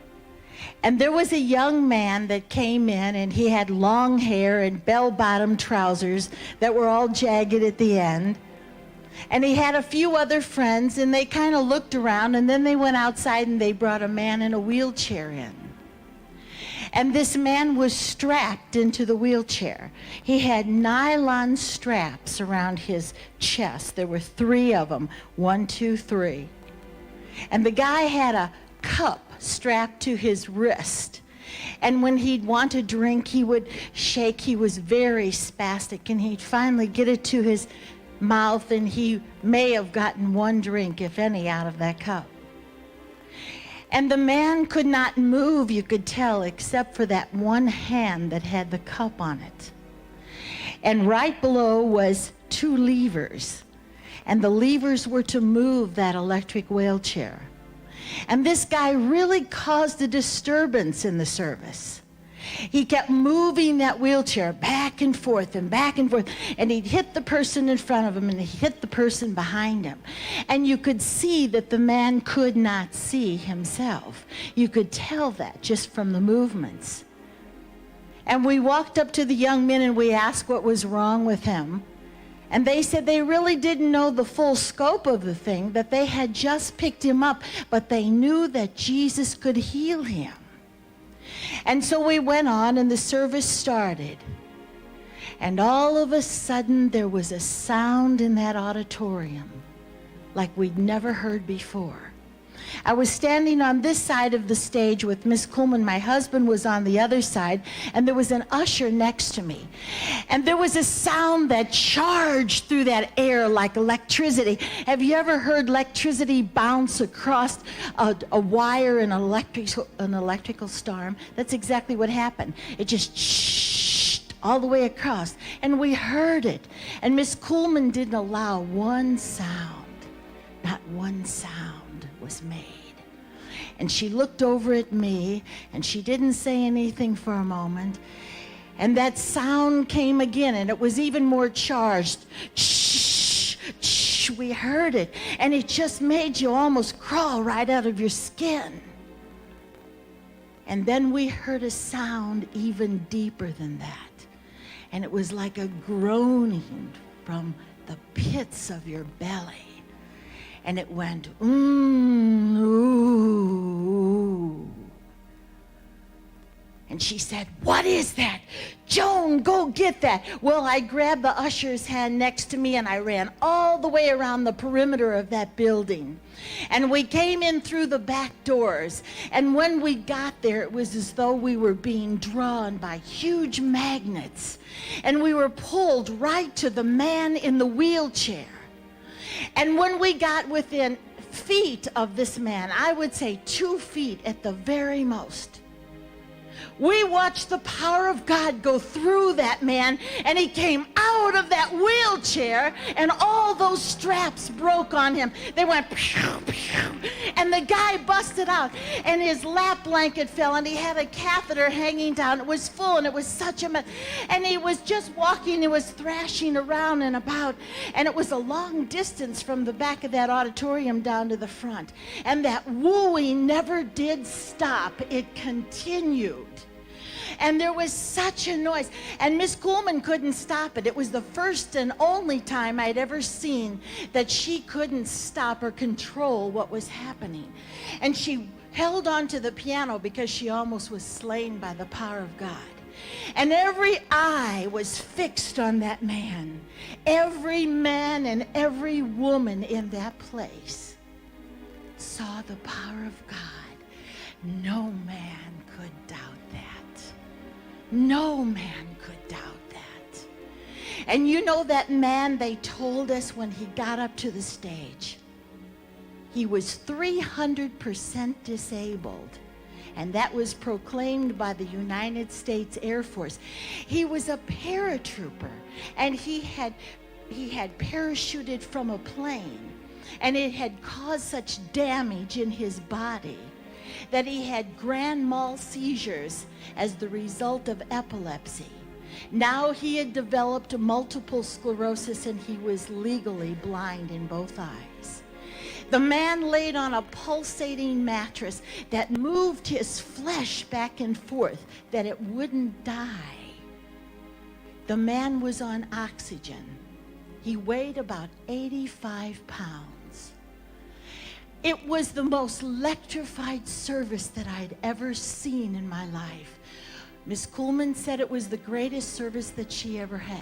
And there was a young man that came in, and he had long hair and bell-bottom trousers that were all jagged at the end. And he had a few other friends, and they kind of looked around, and then they went outside and they brought a man in a wheelchair in. And this man was strapped into the wheelchair. He had nylon straps around his chest. There were 3 of them, 1, 2, 3. And the guy had a cup strapped to his wrist. And when he'd want a drink, he would shake. He was very spastic, and he'd finally get it to his mouth, and he may have gotten 1 drink, if any, out of that cup. And the man could not move, you could tell, except for that one hand that had the cup on it. And right below was 2 levers, and the levers were to move that electric wheelchair. And this guy really caused a disturbance in the service. He kept moving that wheelchair back and forth and back and forth. And he'd hit the person in front of him and he'd hit the person behind him. And you could see that the man could not see himself. You could tell that just from the movements. And we walked up to the young men and we asked what was wrong with him. And they said they really didn't know the full scope of the thing, that they had just picked him up, but they knew that Jesus could heal him. And so we went on and the service started. And all of a sudden there was a sound in that auditorium like we'd never heard before. I was standing on this side of the stage with Miss Kuhlman. My husband was on the other side, and there was an usher next to me. And there was a sound that charged through that air like electricity. Have you ever heard electricity bounce across a wire in an electrical storm? That's exactly what happened. It just shh all the way across, and we heard it. And Miss Kuhlman didn't allow one sound, not one sound was made. And she looked over at me and she didn't say anything for a moment. And that sound came again and it was even more charged. Shh, shh, we heard it. And it just made you almost crawl right out of your skin. And then we heard a sound even deeper than that. And it was like a groaning from the pits of your belly. And it went, ooh. And she said, what is that? Joan, go get that. Well, I grabbed the usher's hand next to me and I ran all the way around the perimeter of that building. And we came in through the back doors. And when we got there, it was as though we were being drawn by huge magnets. And we were pulled right to the man in the wheelchair. And when we got within feet of this man, I would say 2 feet at the very most, we watched the power of God go through that man, and he came out of that wheelchair, and all those straps broke on him. They went, pew, pew, and the guy busted out, and his lap blanket fell, and he had a catheter hanging down. It was full, and it was such a mess. And he was just walking, he was thrashing around and about, and it was a long distance from the back of that auditorium down to the front. And that wooing never did stop. It continued. And there was such a noise. And Miss Kuhlman couldn't stop it. It was the first and only time I'd ever seen that she couldn't stop or control what was happening. And she held on to the piano because she almost was slain by the power of God. And every eye was fixed on that man. Every man and every woman in that place saw the power of God. No man could doubt that. No man could doubt that. And you know that man, they told us when he got up to the stage, he was 300% disabled. And that was proclaimed by the United States Air Force. He was a paratrooper, and he had parachuted from a plane, and it had caused such damage in his body that he had grand mal seizures as the result of epilepsy. Now he had developed multiple sclerosis and he was legally blind in both eyes. The man laid on a pulsating mattress that moved his flesh back and forth that it wouldn't die. The man was on oxygen. He weighed about 85 pounds. It was the most electrified service that I'd ever seen in my life. Miss Kuhlman said it was the greatest service that she ever had.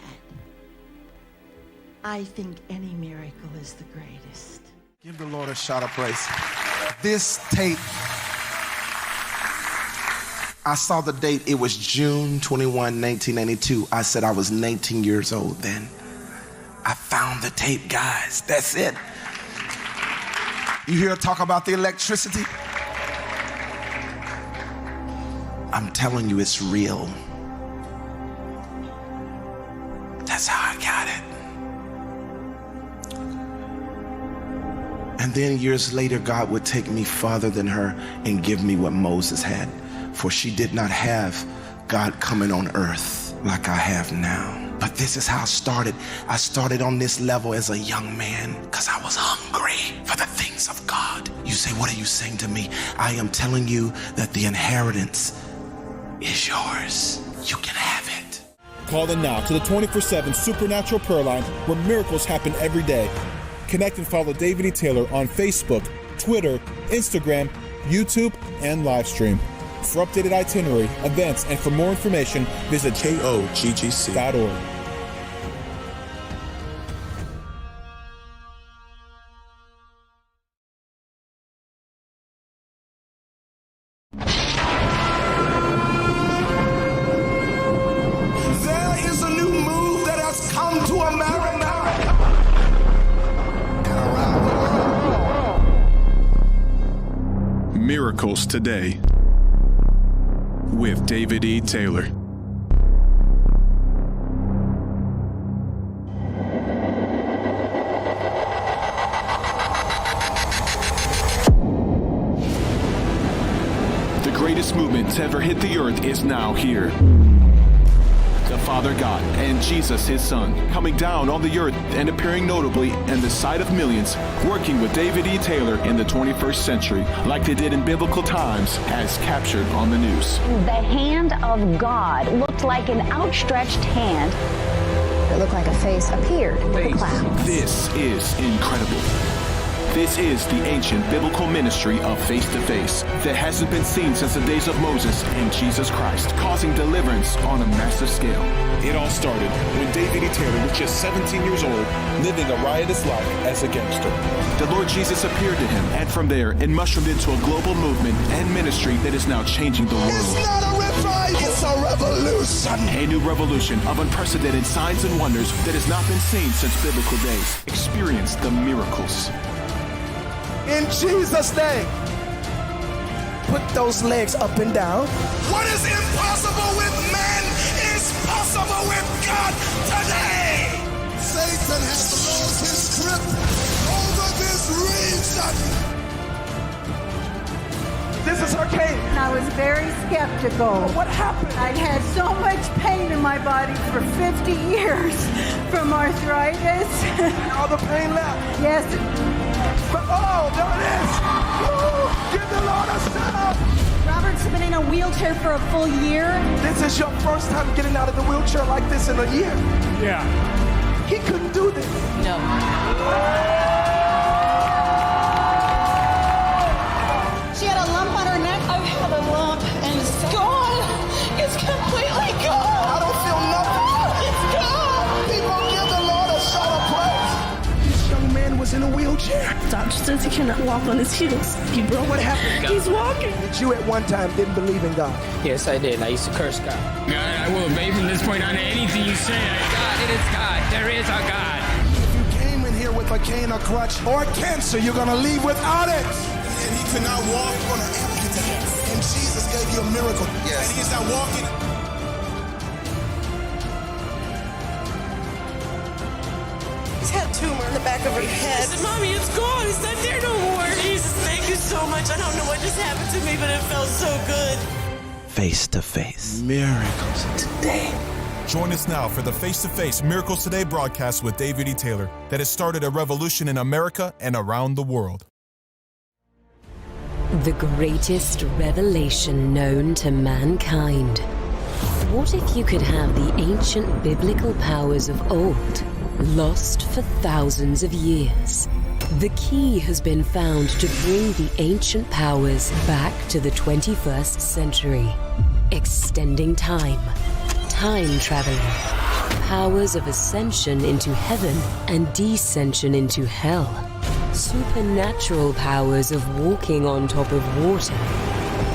I think any miracle is the greatest. Give the Lord a shout of praise. This tape, I saw the date. It was June 21, 1992. I said I was 19 years old then. I found the tape, guys. That's it. You hear her talk about the electricity? I'm telling you, it's real. That's how I got it. And then years later, God would take me farther than her and give me what Moses had. For she did not have God coming on earth like I have now. But this is how I started. I started on this level as a young man because I was hungry for the things of God. You say, what are you saying to me? I am telling you that the inheritance is yours. You can have it. Call in now to the 24/7 Supernatural Prayer Line where miracles happen every day. Connect and follow David E. Taylor on Facebook, Twitter, Instagram, YouTube, and Livestream. For updated itinerary, events, and for more information, visit koggc.org. There is a new move that has come to America and around the world. Miracles Today with David E. Taylor. The greatest movement to ever hit the earth is now here. The Father God and Jesus, his Son, coming down on the earth and appearing notably in the sight of millions, working with David E. Taylor in the 21st century, like they did in biblical times, as captured on the news. The hand of God looked like an outstretched hand. It looked like a face appeared in the clouds. This is incredible. This is the ancient biblical ministry of face-to-face that hasn't been seen since the days of Moses and Jesus Christ, causing deliverance on a massive scale. It all started when David E. Taylor was just 17 years old, living a riotous life as a gangster. The Lord Jesus appeared to him, and from there, it mushroomed into a global movement and ministry that is now changing the world. It's not a revival, it's a revolution. A new revolution of unprecedented signs and wonders that has not been seen since biblical days. Experience the miracles. In Jesus' name, put those legs up and down. What is impossible with men is possible with God today. Satan has lost his grip over this region. This is her case. I was very skeptical. What happened? I'd had so much pain in my body for 50 years from arthritis. All the pain left. Yes. Oh, there it is. Woo! Give the Lord a shout. Robert's been in a wheelchair for a full year. This is your first time getting out of the wheelchair like this in a year. Yeah. He couldn't do this. No. She had a lump on her neck. I've had a lump and it's gone. It's completely gone. I don't feel nothing. It's gone. People give the Lord a shout of praise. This young man was in a wheelchair. Doctor says he cannot walk on his heels. He broke. What happened? He's walking. Did you at one time didn't believe in God? Yes, I did. I used to curse God. God, I will obey from this point on to anything you say. God, it is God. There is a God. If you came in here with a cane or crutch or cancer, you're going to leave without it. And he could not walk on an ambulance. And Jesus gave you a miracle. Yes. And he's not walking. He's had a tumor in the back of her head. I said, Mommy, it's gone. It's not there no more. Jesus, thank you so much. I don't know what just happened to me, but it felt so good. Face to face. Miracles today. Join us now for the Face-to-Face Miracles Today broadcast with David E. Taylor that has started a revolution in America and around the world. The greatest revelation known to mankind. What if you could have the ancient biblical powers of old, lost for thousands of years? The key has been found to bring the ancient powers back to the 21st century. Extending time, time traveling, powers of ascension into heaven and descension into hell. Supernatural powers of walking on top of water,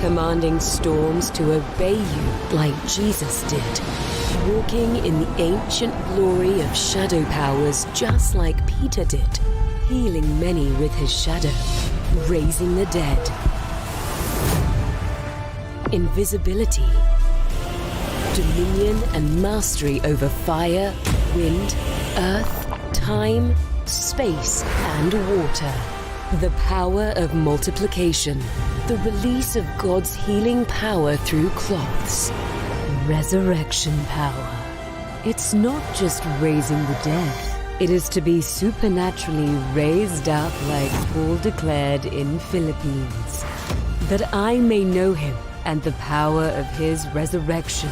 commanding storms to obey you like Jesus did, walking in the ancient glory of shadow powers just like Peter did, healing many with his shadow, raising the dead. Invisibility, dominion and mastery over fire, wind, earth, time, space, and water. The power of multiplication. The release of God's healing power through cloths. resurrection power. It's not just raising the dead. It is to be supernaturally raised up like Paul declared in Philippines, that I may know him and the power of his resurrection.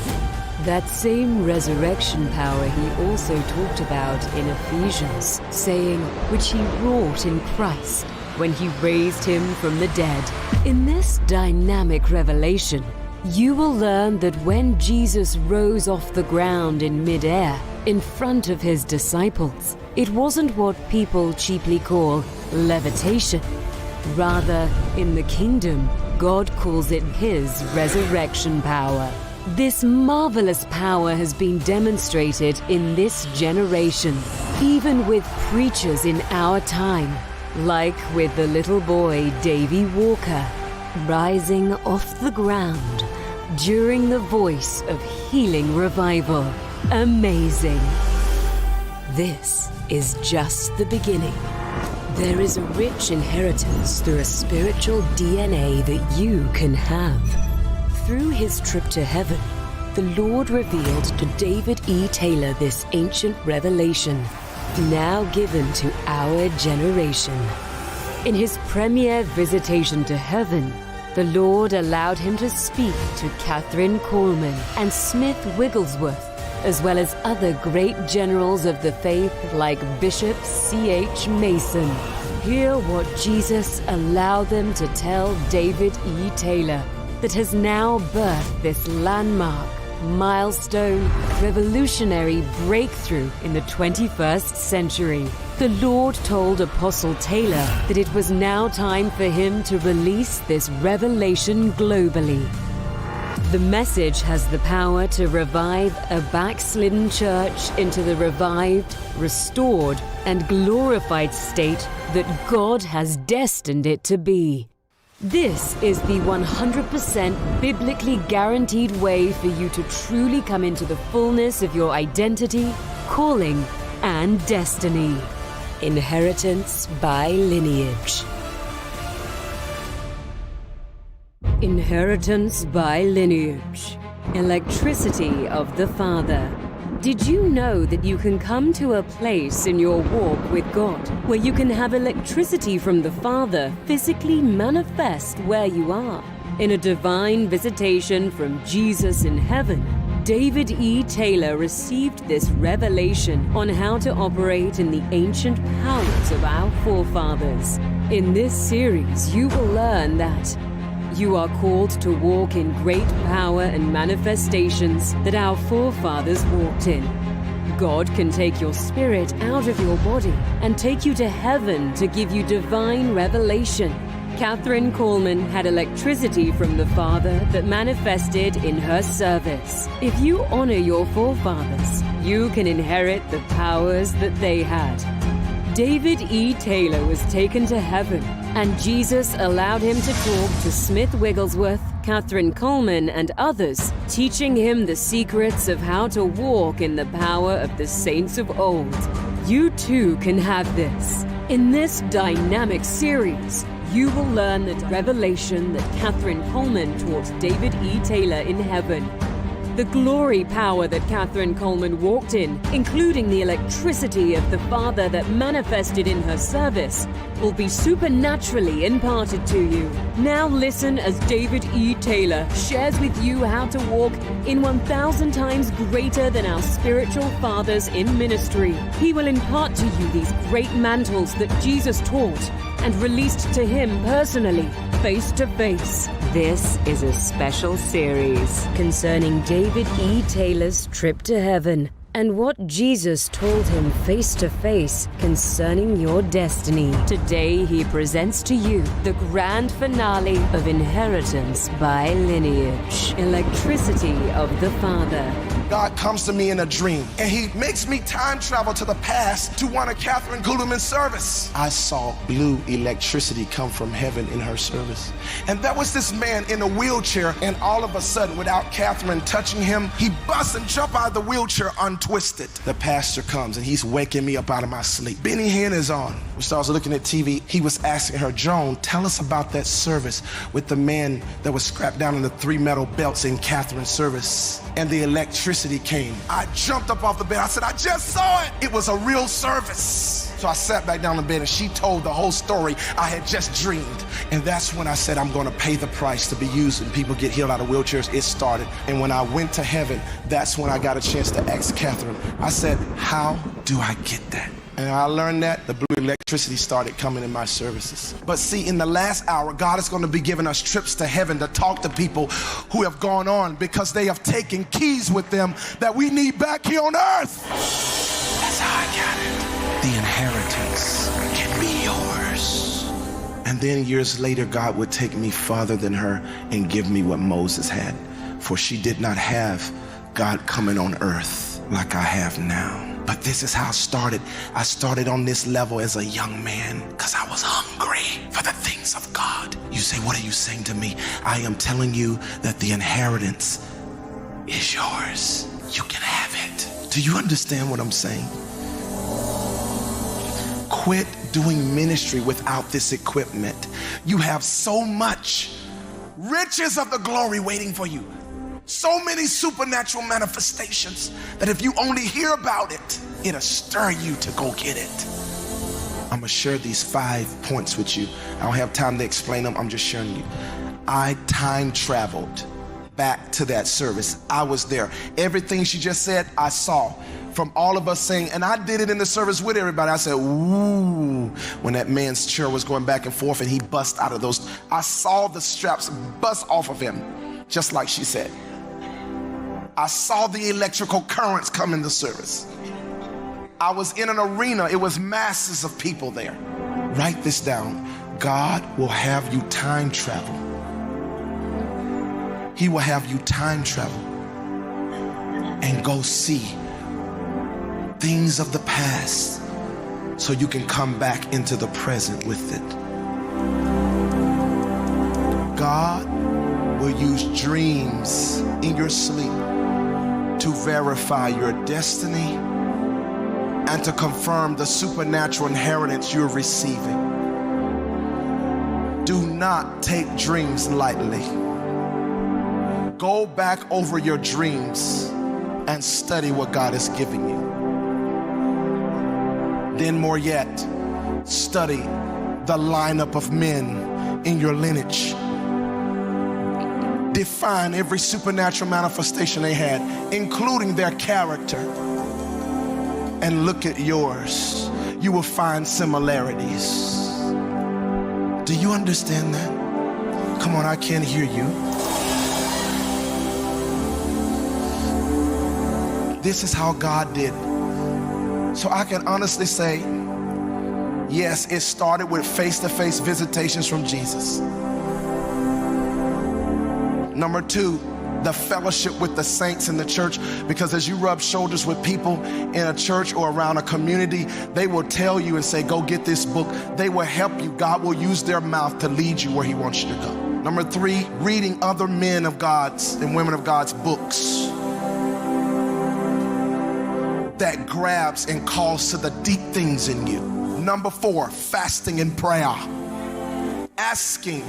That same resurrection power he also talked about in Ephesians, saying, which he wrought in Christ when he raised him from the dead. In this dynamic revelation, you will learn that when Jesus rose off the ground in midair in front of his disciples, it wasn't what people cheaply call levitation. Rather, in the kingdom, God calls it his resurrection power. This marvelous power has been demonstrated in this generation, even with preachers in our time, like with the little boy Davy Walker, rising off the ground during the voice of healing revival. Amazing. This is just the beginning. There is a rich inheritance through a spiritual DNA that you can have. Through his trip to heaven, the Lord revealed to David E. Taylor this ancient revelation, now given to our generation. In his premier visitation to heaven, the Lord allowed him to speak to Catherine Coleman and Smith Wigglesworth, as well as other great generals of the faith like Bishop C.H. Mason. Hear what Jesus allowed them to tell David E. Taylor that has now birthed this landmark, milestone, revolutionary breakthrough in the 21st century. The Lord told Apostle Taylor that it was now time for him to release this revelation globally. The message has the power to revive a backslidden church into the revived, restored, and glorified state that God has destined it to be. This is the 100% biblically guaranteed way for you to truly come into the fullness of your identity, calling, and destiny. Inheritance by lineage. Inheritance by lineage. Electricity of the Father. Did you know that you can come to a place in your walk with God where you can have electricity from the Father physically manifest where you are? In a divine visitation from Jesus in heaven, David E. Taylor received this revelation on how to operate in the ancient powers of our forefathers. In this series, you will learn that you are called to walk in great power and manifestations that our forefathers walked in. God can take your spirit out of your body and take you to heaven to give you divine revelation. Catherine Coleman had electricity from the Father that manifested in her service. If you honor your forefathers, you can inherit the powers that they had. David E. Taylor was taken to heaven, and Jesus allowed him to talk to Smith Wigglesworth, Catherine Coleman, and others, teaching him the secrets of how to walk in the power of the saints of old. You too can have this. In this dynamic series, you will learn the revelation that Catherine Coleman taught David E. Taylor in heaven. The glory power that Catherine Coleman walked in, including the electricity of the Father that manifested in her service, will be supernaturally imparted to you. Now listen as David E. Taylor shares with you how to walk in 1,000 times greater than our spiritual fathers in ministry. He will impart to you these great mantles that Jesus taught and released to him personally, face to face. This is a special series concerning David E. Taylor's trip to heaven and what Jesus told him face to face concerning your destiny. Today he presents to you the grand finale of Inheritance by Lineage. Electricity of the Father. God comes to me in a dream, and he makes me time travel to the past to one of Catherine Kuhlman's service. I saw blue electricity come from heaven in her service. And there was this man in a wheelchair, and all of a sudden, without Catherine touching him, he busts and jump out of the wheelchair untwisted. The pastor comes, and he's waking me up out of my sleep. Benny Hinn is on. So I was looking at TV. He was asking her, Joan, tell us about that service with the man that was strapped down in the 3 metal belts in Catherine's service. And the electricity came. I jumped up off the bed. I said, I just saw it. It was a real service. So I sat back down in bed, and she told the whole story I had just dreamed. And that's when I said, I'm going to pay the price to be used and people get healed out of wheelchairs. It started. And when I went to heaven, that's when I got a chance to ask Catherine. I said, how do I get that? And I learned that the blue electricity started coming in my services. But see, in the last hour, God is going to be giving us trips to heaven to talk to people who have gone on because they have taken keys with them that we need back here on earth. That's how I got it. The inheritance can be yours. And then years later, God would take me farther than her and give me what Moses had. For she did not have God coming on earth like I have now. But this is how I started. I started on this level as a young man because I was hungry for the things of God. You say, what are you saying to me? I am telling you that the inheritance is yours. You can have it. Do you understand what I'm saying? Quit doing ministry without this equipment. You have so much riches of the glory waiting for you. So many supernatural manifestations that if you only hear about it, it'll stir you to go get it. I'm gonna share these 5 points with you. I don't have time to explain them. I'm just sharing you. I time traveled back to that service. I was there. Everything she just said, I saw. From all of us saying, and I did it in the service with everybody. I said, ooh, when that man's chair was going back and forth and he bust out of those. I saw the straps bust off of him, just like she said. I saw the electrical currents come in the service. I was in an arena. It was masses of people there. Write this down. God will have you time travel. He will have you time travel and go see things of the past so you can come back into the present with it. God will use dreams in your sleep to verify your destiny and to confirm the supernatural inheritance you're receiving. Do not take dreams lightly. Go back over your dreams and study what God is giving you. Then more yet, study the lineup of men in your lineage. Define every supernatural manifestation they had, including their character, and look at yours. You will find similarities. Do you understand that? Come on, I can't hear you. This is how God did. So I can honestly say, yes, it started with face-to-face visitations from Jesus. Number 2, the fellowship with the saints in the church, because as you rub shoulders with people in a church or around a community, they will tell you and say, go get this book. They will help you. God will use their mouth to lead you where he wants you to go. Number 3, reading other men of God's and women of God's books that grabs and calls to the deep things in you. Number 4, fasting and prayer. Asking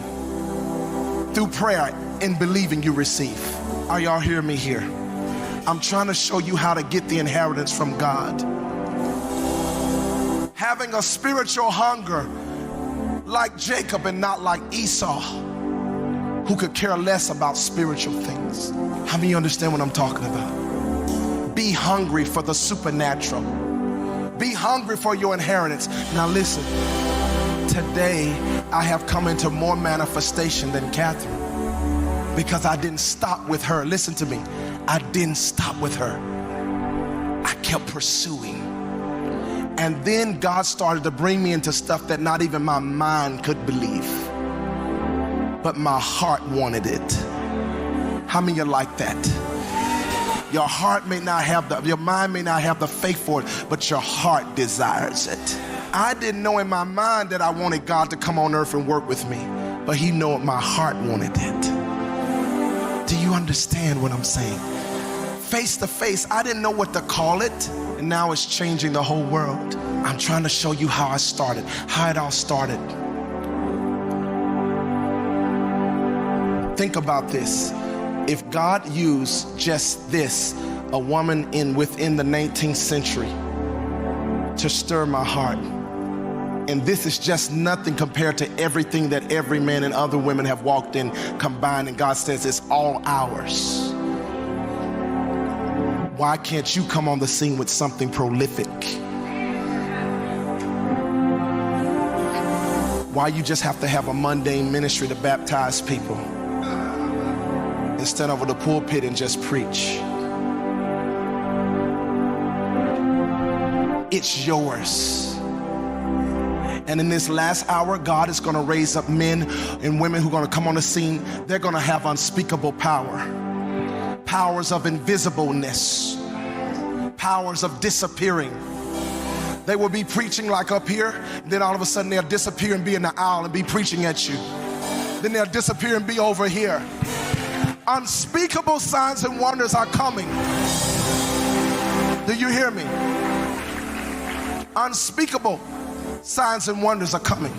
through prayer and believing you receive. Are y'all hearing me here? I'm trying to show you how to get the inheritance from God. Having a spiritual hunger like Jacob and not like Esau, who could care less about spiritual things. How many of you understand what I'm talking about? Be hungry for the supernatural. Be hungry for your inheritance. Now listen, today I have come into more manifestation than Catherine because I didn't stop with her. Listen to me. I didn't stop with her. I kept pursuing. And then God started to bring me into stuff that not even my mind could believe, but my heart wanted it. How many of you like that? Your heart may not have your mind may not have the faith for it, but your heart desires it. I didn't know in my mind that I wanted God to come on earth and work with me, but he knew my heart wanted it. Do you understand what I'm saying? Face to face, I didn't know what to call it, and now it's changing the whole world. I'm trying to show you how I started, how it all started. Think about this. If God used just this, a woman within the 19th century, to stir my heart, and this is just nothing compared to everything that every man and other women have walked in combined, and God says it's all ours. Why can't you come on the scene with something prolific? Why you just have to have a mundane ministry to baptize people and stand over the pulpit and just preach? It's yours. And in this last hour, God is going to raise up men and women who are going to come on the scene. They're going to have unspeakable power, powers of invisibleness, powers of disappearing. They will be preaching like up here, then all of a sudden they'll disappear and be in the aisle and be preaching at you. Then they'll disappear and be over here. Unspeakable signs and wonders are coming. Do you hear me? Unspeakable signs and wonders are coming.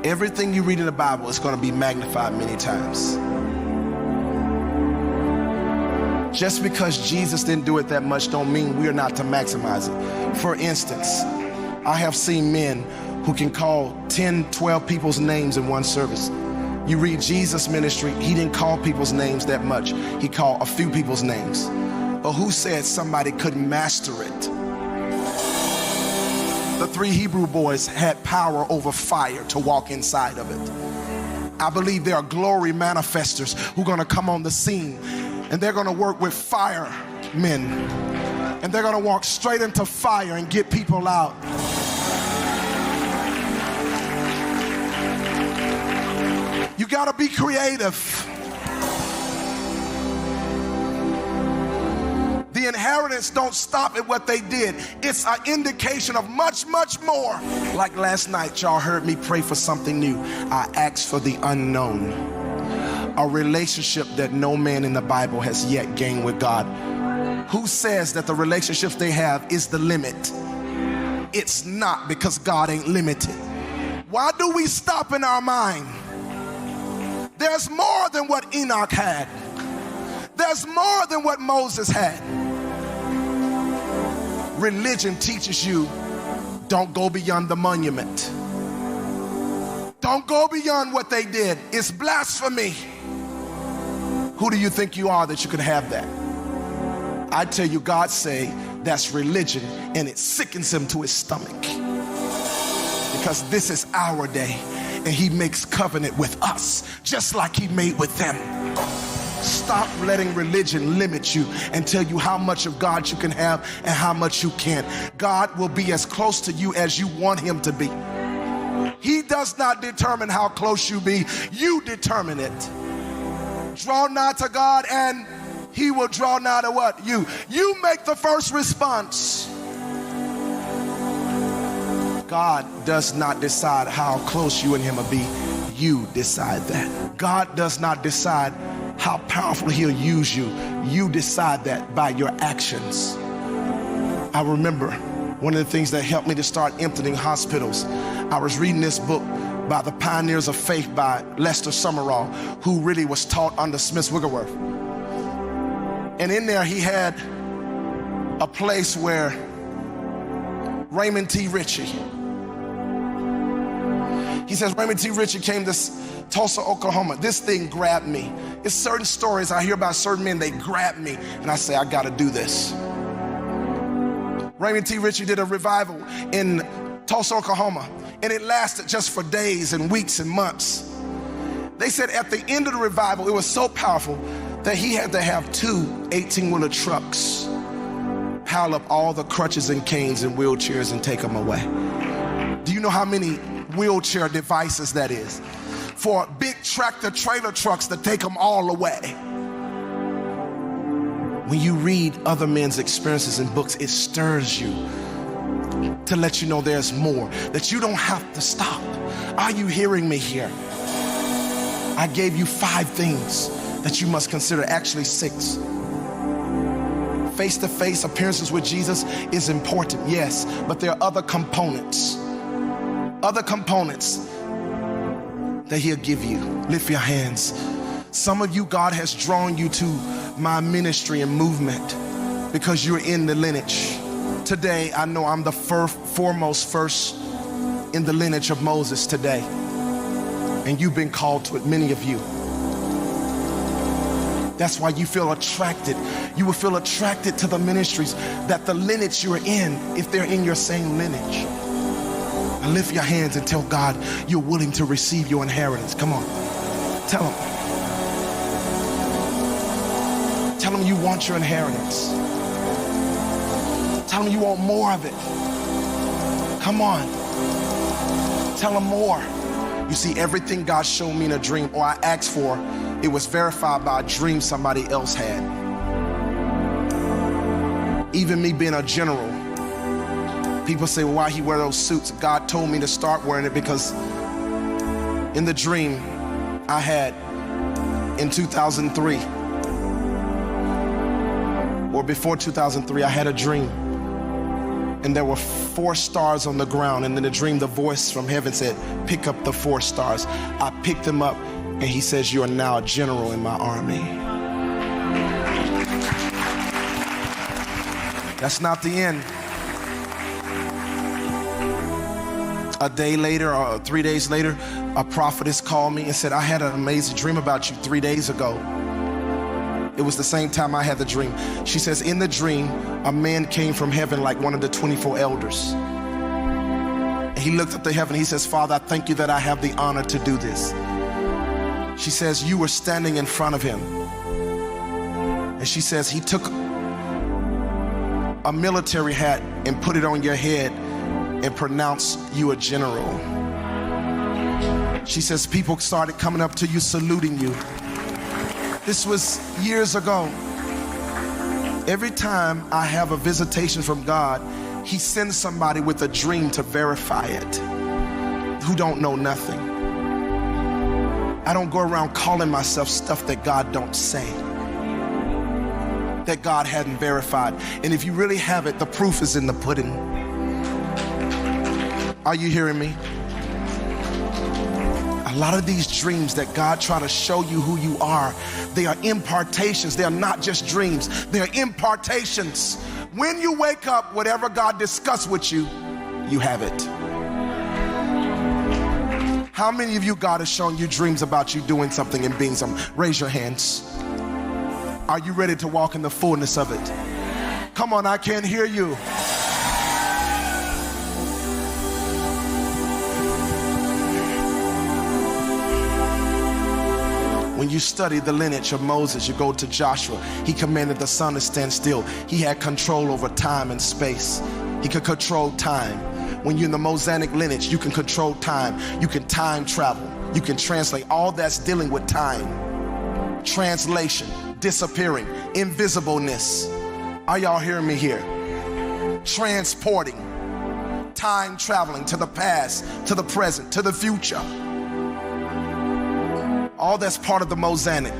Everything you read in the Bible is going to be magnified many times. Just because Jesus didn't do it that much don't mean we're not to maximize it. For instance, I have seen men who can call 10, 12 people's names in one service. You read Jesus' ministry, he didn't call people's names that much. He called a few people's names. But who said somebody couldn't master it? The 3 Hebrew boys had power over fire to walk inside of it. I believe there are glory manifestors who are going to come on the scene, and they're going to work with firemen, and they're going to walk straight into fire and get people out. You got to be creative. The inheritance don't stop at what they did. It's an indication of much, much more. Like last night, y'all heard me pray for something new. I asked for the unknown. A relationship that no man in the Bible has yet gained with God. Who says that the relationships they have is the limit? It's not, because God ain't limited. Why do we stop in our mind? There's more than what Enoch had. There's more than what Moses had. Religion teaches you, don't go beyond the monument. Don't go beyond what they did. It's blasphemy. Who do you think you are that you can have that? I tell you, God say that's religion, and it sickens him to his stomach. Because this is our day, and he makes covenant with us, just like he made with them. Stop letting religion limit you and tell you how much of God you can have and how much you can't. God will be as close to you as you want him to be. He does not determine how close you be. You determine it. Draw nigh to God and he will draw nigh to what? You. You make the first response. God does not decide how close you and him will be. You decide that. God does not decide how powerful he'll use you. You decide that by your actions. I remember one of the things that helped me to start emptying hospitals. I was reading this book by the Pioneers of Faith by Lester Summerall, who really was taught under Smith Wigglesworth. And in there he had a place where Raymond T. Ritchie, he says Raymond T. Ritchie came to Tulsa, Oklahoma. This thing grabbed me. It's certain stories I hear about certain men, they grab me, and I say, I gotta do this. Raymond T. Ritchie did a revival in Tulsa, Oklahoma, and it lasted just for days and weeks and months. They said at the end of the revival, it was so powerful that he had to have 2 18-wheeler trucks pile up all the crutches and canes and wheelchairs and take them away. Do you know how many wheelchair devices that is? for big tractor trailer trucks to take them all away. When you read other men's experiences in books, it stirs you to let you know there's more, that you don't have to stop. Are you hearing me here? I gave you 5 things that you must consider, actually 6. Face-to-face appearances with Jesus is important, yes, but there are other components that he'll give you. Lift your hands. Some of you, God has drawn you to my ministry and movement because you're in the lineage. Today, I know I'm the foremost in the lineage of Moses today. And you've been called to it, many of you. That's why you feel attracted. You will feel attracted to the ministries that the lineage you're in, if they're in your same lineage. Now lift your hands and tell God you're willing to receive your inheritance. Come on. Tell him. Tell him you want your inheritance. Tell him you want more of it. Come on. Tell him more. You see, everything God showed me in a dream or I asked for, it was verified by a dream somebody else had. Even me being a general, people say, well, why he wear those suits? God told me to start wearing it because in the dream I had in 2003, or before 2003, I had a dream. And there were 4 stars on the ground. And in the dream, the voice from heaven said, pick up the 4 stars. I picked them up, and he says, you are now a general in my army. That's not the end. A day later, or 3 days later, a prophetess called me and said, I had an amazing dream about you 3 days ago. It was the same time I had the dream. She says, in the dream, a man came from heaven like one of the 24 elders. And he looked up to heaven. He says, Father, I thank you that I have the honor to do this. She says, you were standing in front of him. And she says, he took a military hat and put it on your head and pronounced you a general. She says, people started coming up to you, saluting you. This was years ago. Every time I have a visitation from God, he sends somebody with a dream to verify it, who don't know nothing. I don't go around calling myself stuff that God don't say, that God hadn't verified. And if you really have it, the proof is in the pudding. Are you hearing me? A lot of these dreams that God try to show you who you are, they are impartations. They are not just dreams. They are impartations. When you wake up, whatever God discussed with you, you have it. How many of you God has shown you dreams about you doing something and being something? Raise your hands. Are you ready to walk in the fullness of it? Come on, I can't hear you. When you study the lineage of Moses, you go to Joshua. He commanded the sun to stand still. He had control over time and space. He could control time. When you're in the Mosaic lineage, you can control time. You can time travel. You can translate. All that's dealing with time. Translation, disappearing, invisibleness. Are y'all hearing me here? Transporting, time traveling to the past, to the present, to the future. All that's part of the Mosaic.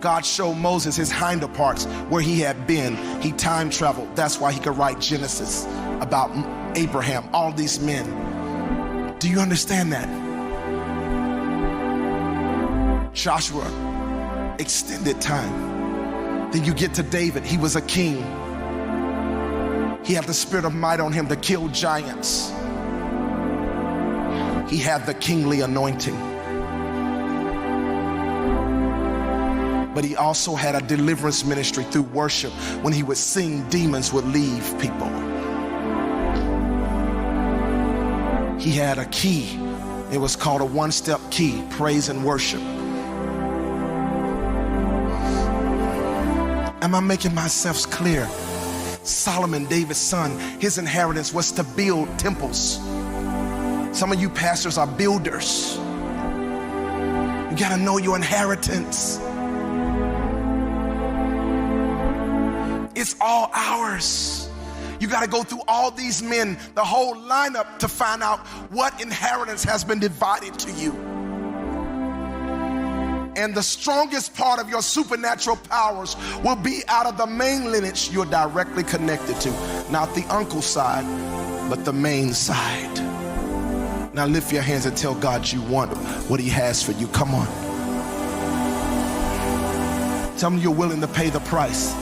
God showed Moses his hinder parts, where he had been. He time traveled. That's why he could write Genesis about Abraham, all these men. Do you understand that? Joshua, extended time. Then you get to David. He was a king. He had the spirit of might on him to kill giants. He had the kingly anointing. But he also had a deliverance ministry through worship. When he would sing, demons would leave people. He had a key. It was called a one-step key, praise and worship. Am I making myself clear? Solomon, David's son, his inheritance was to build temples. Some of you pastors are builders. You got to know your inheritance. It's all ours. You got to go through all these men, the whole lineup, to find out what inheritance has been divided to you. And the strongest part of your supernatural powers will be out of the main lineage you're directly connected to. Not the uncle side, but the main side. Now lift your hands and tell God you want what he has for you. Come on. Tell him you're willing to pay the price.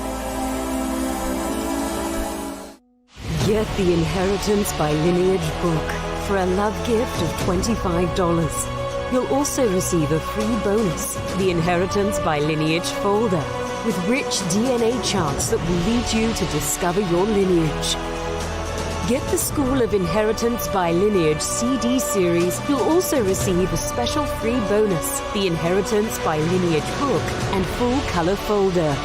Get the Inheritance by Lineage book for a love gift of $25. You'll also receive a free bonus, the Inheritance by Lineage folder, with rich DNA charts that will lead you to discover your lineage. Get the School of Inheritance by Lineage CD series. You'll also receive a special free bonus, the Inheritance by Lineage book and full color folder.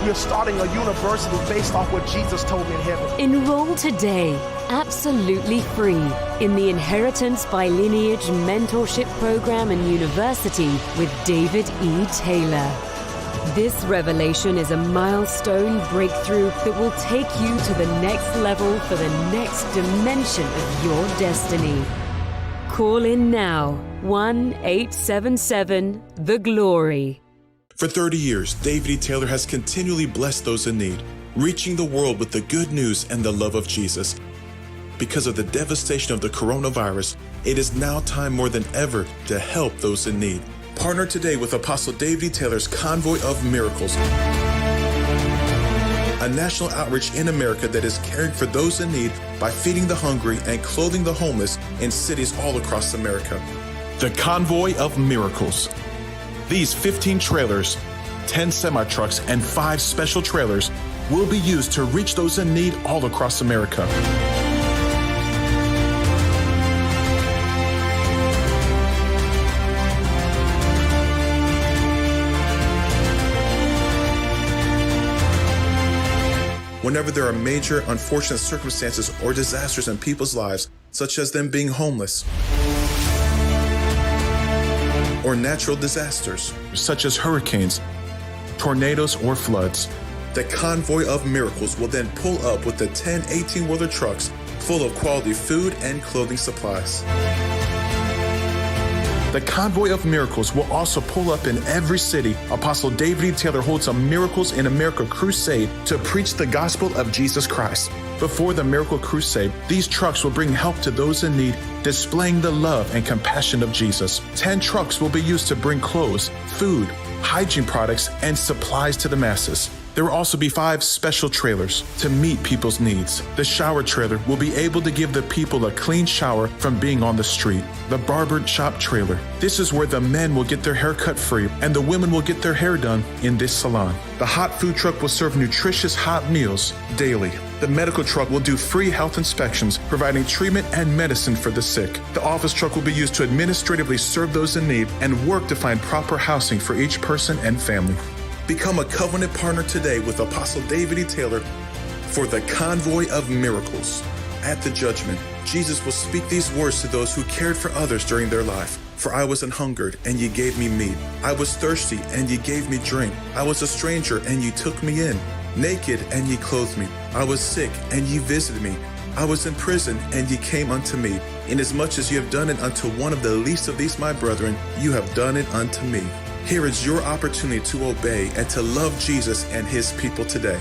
We're starting a university based off what Jesus told me in heaven. Enroll today, absolutely free, in the Inheritance by Lineage Mentorship Program and University with David E. Taylor. This revelation is a milestone breakthrough that will take you to the next level for the next dimension of your destiny. Call in now, 1-877-THE-GLORY. For 30 years, David E. Taylor has continually blessed those in need, reaching the world with the good news and the love of Jesus. Because of the devastation of the coronavirus, it is now time more than ever to help those in need. Partner today with Apostle David E. Taylor's Convoy of Miracles, a national outreach in America that is caring for those in need by feeding the hungry and clothing the homeless in cities all across America. The Convoy of Miracles. These 15 trailers, 10 semi-trucks, and 5 special trailers will be used to reach those in need all across America. Whenever there are major, unfortunate circumstances or disasters in people's lives, such as them being homeless, or natural disasters, such as hurricanes, tornadoes, or floods, the Convoy of Miracles will then pull up with the 10 18-wheeler trucks full of quality food and clothing supplies. The Convoy of Miracles will also pull up in every city. Apostle David E. Taylor holds a Miracles in America crusade to preach the gospel of Jesus Christ. Before the Miracle Crusade, these trucks will bring help to those in need, displaying the love and compassion of Jesus. 10 trucks will be used to bring clothes, food, hygiene products, and supplies to the masses. There will also be 5 special trailers to meet people's needs. The shower trailer will be able to give the people a clean shower from being on the street. The barber shop trailer. This is where the men will get their hair cut free and the women will get their hair done in this salon. The hot food truck will serve nutritious hot meals daily. The medical truck will do free health inspections, providing treatment and medicine for the sick. The office truck will be used to administratively serve those in need and work to find proper housing for each person and family. Become a covenant partner today with Apostle David E. Taylor for the Convoy of Miracles. At the judgment, Jesus will speak these words to those who cared for others during their life. For I was an hungered, and ye gave me meat. I was thirsty, and ye gave me drink. I was a stranger, and ye took me in. Naked, and ye clothed me. I was sick, and ye visited me. I was in prison, and ye came unto me. Inasmuch as ye have done it unto one of the least of these my brethren, you have done it unto me. Here is your opportunity to obey and to love Jesus and his people today.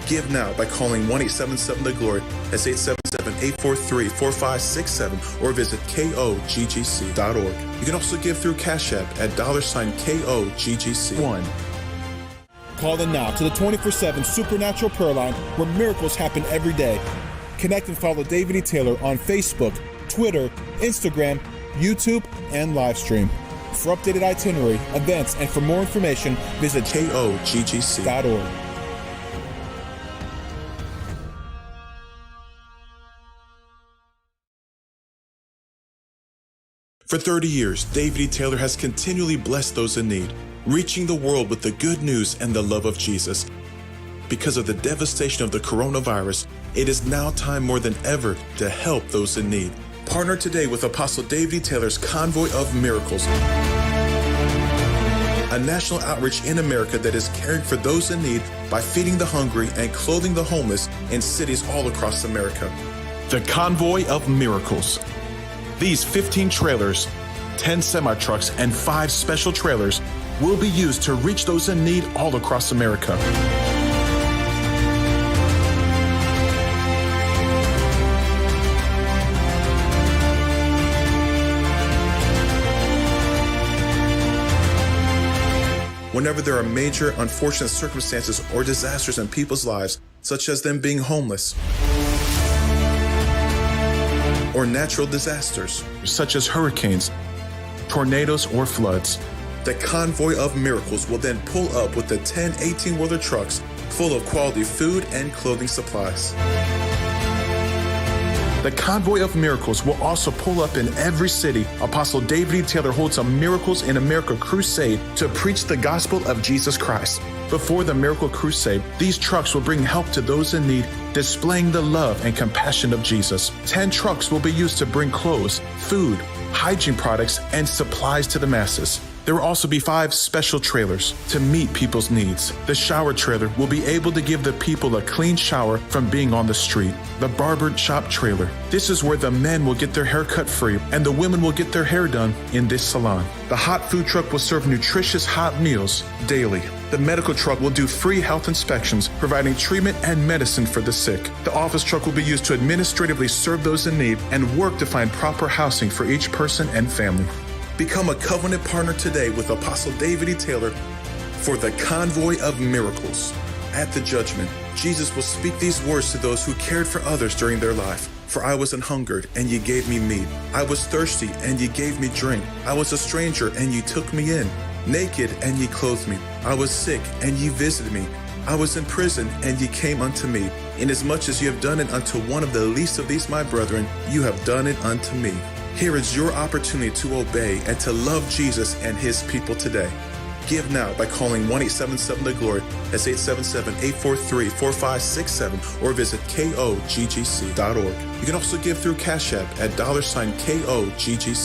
Give now by calling 1-877-THE-GLORY. That's 877-843-4567 or visit koggc.org. You can also give through Cash App at $KOGGC1. Call in now to the 24/7 Supernatural Prayer Line where miracles happen every day. Connect and follow David E. Taylor on Facebook, Twitter, Instagram, YouTube, and Livestream. For updated itinerary, events, and for more information, visit koggc.org. For 30 years, David E. Taylor has continually blessed those in need, reaching the world with the good news and the love of Jesus. Because of the devastation of the coronavirus, it is now time more than ever to help those in need. Partner today with Apostle David E. Taylor's Convoy of Miracles, a national outreach in America that is caring for those in need by feeding the hungry and clothing the homeless in cities all across America. The Convoy of Miracles. These 15 trailers, 10 semi-trucks, and 5 special trailers will be used to reach those in need all across America. Whenever there are major, unfortunate circumstances or disasters in people's lives, such as them being homeless, or natural disasters, such as hurricanes, tornadoes, or floods, the Convoy of Miracles will then pull up with the 10 18-wheeler trucks full of quality food and clothing supplies. The Convoy of Miracles will also pull up in every city. Apostle David E. Taylor holds a Miracles in America crusade to preach the gospel of Jesus Christ. Before the Miracle Crusade, these trucks will bring help to those in need, displaying the love and compassion of Jesus. 10 trucks will be used to bring clothes, food, hygiene products, and supplies to the masses. There will also be 5 special trailers to meet people's needs. The shower trailer will be able to give the people a clean shower from being on the street. The barber shop trailer. This is where the men will get their hair cut free and the women will get their hair done in this salon. The hot food truck will serve nutritious hot meals daily. The medical truck will do free health inspections, providing treatment and medicine for the sick. The office truck will be used to administratively serve those in need and work to find proper housing for each person and family. Become a covenant partner today with Apostle David E. Taylor for the Convoy of Miracles. At the judgment, Jesus will speak these words to those who cared for others during their life. For I was an hungered, and ye gave me meat. I was thirsty, and ye gave me drink. I was a stranger, and ye took me in. Naked, and ye clothed me. I was sick, and ye visited me. I was in prison, and ye came unto me. Inasmuch as ye have done it unto one of the least of these my brethren, you have done it unto me. Here is your opportunity to obey and to love Jesus and his people today. Give now by calling 1-877-THE-GLORY. That's 877-843-4567 or visit koggc.org. You can also give through Cash App at $KOGGC.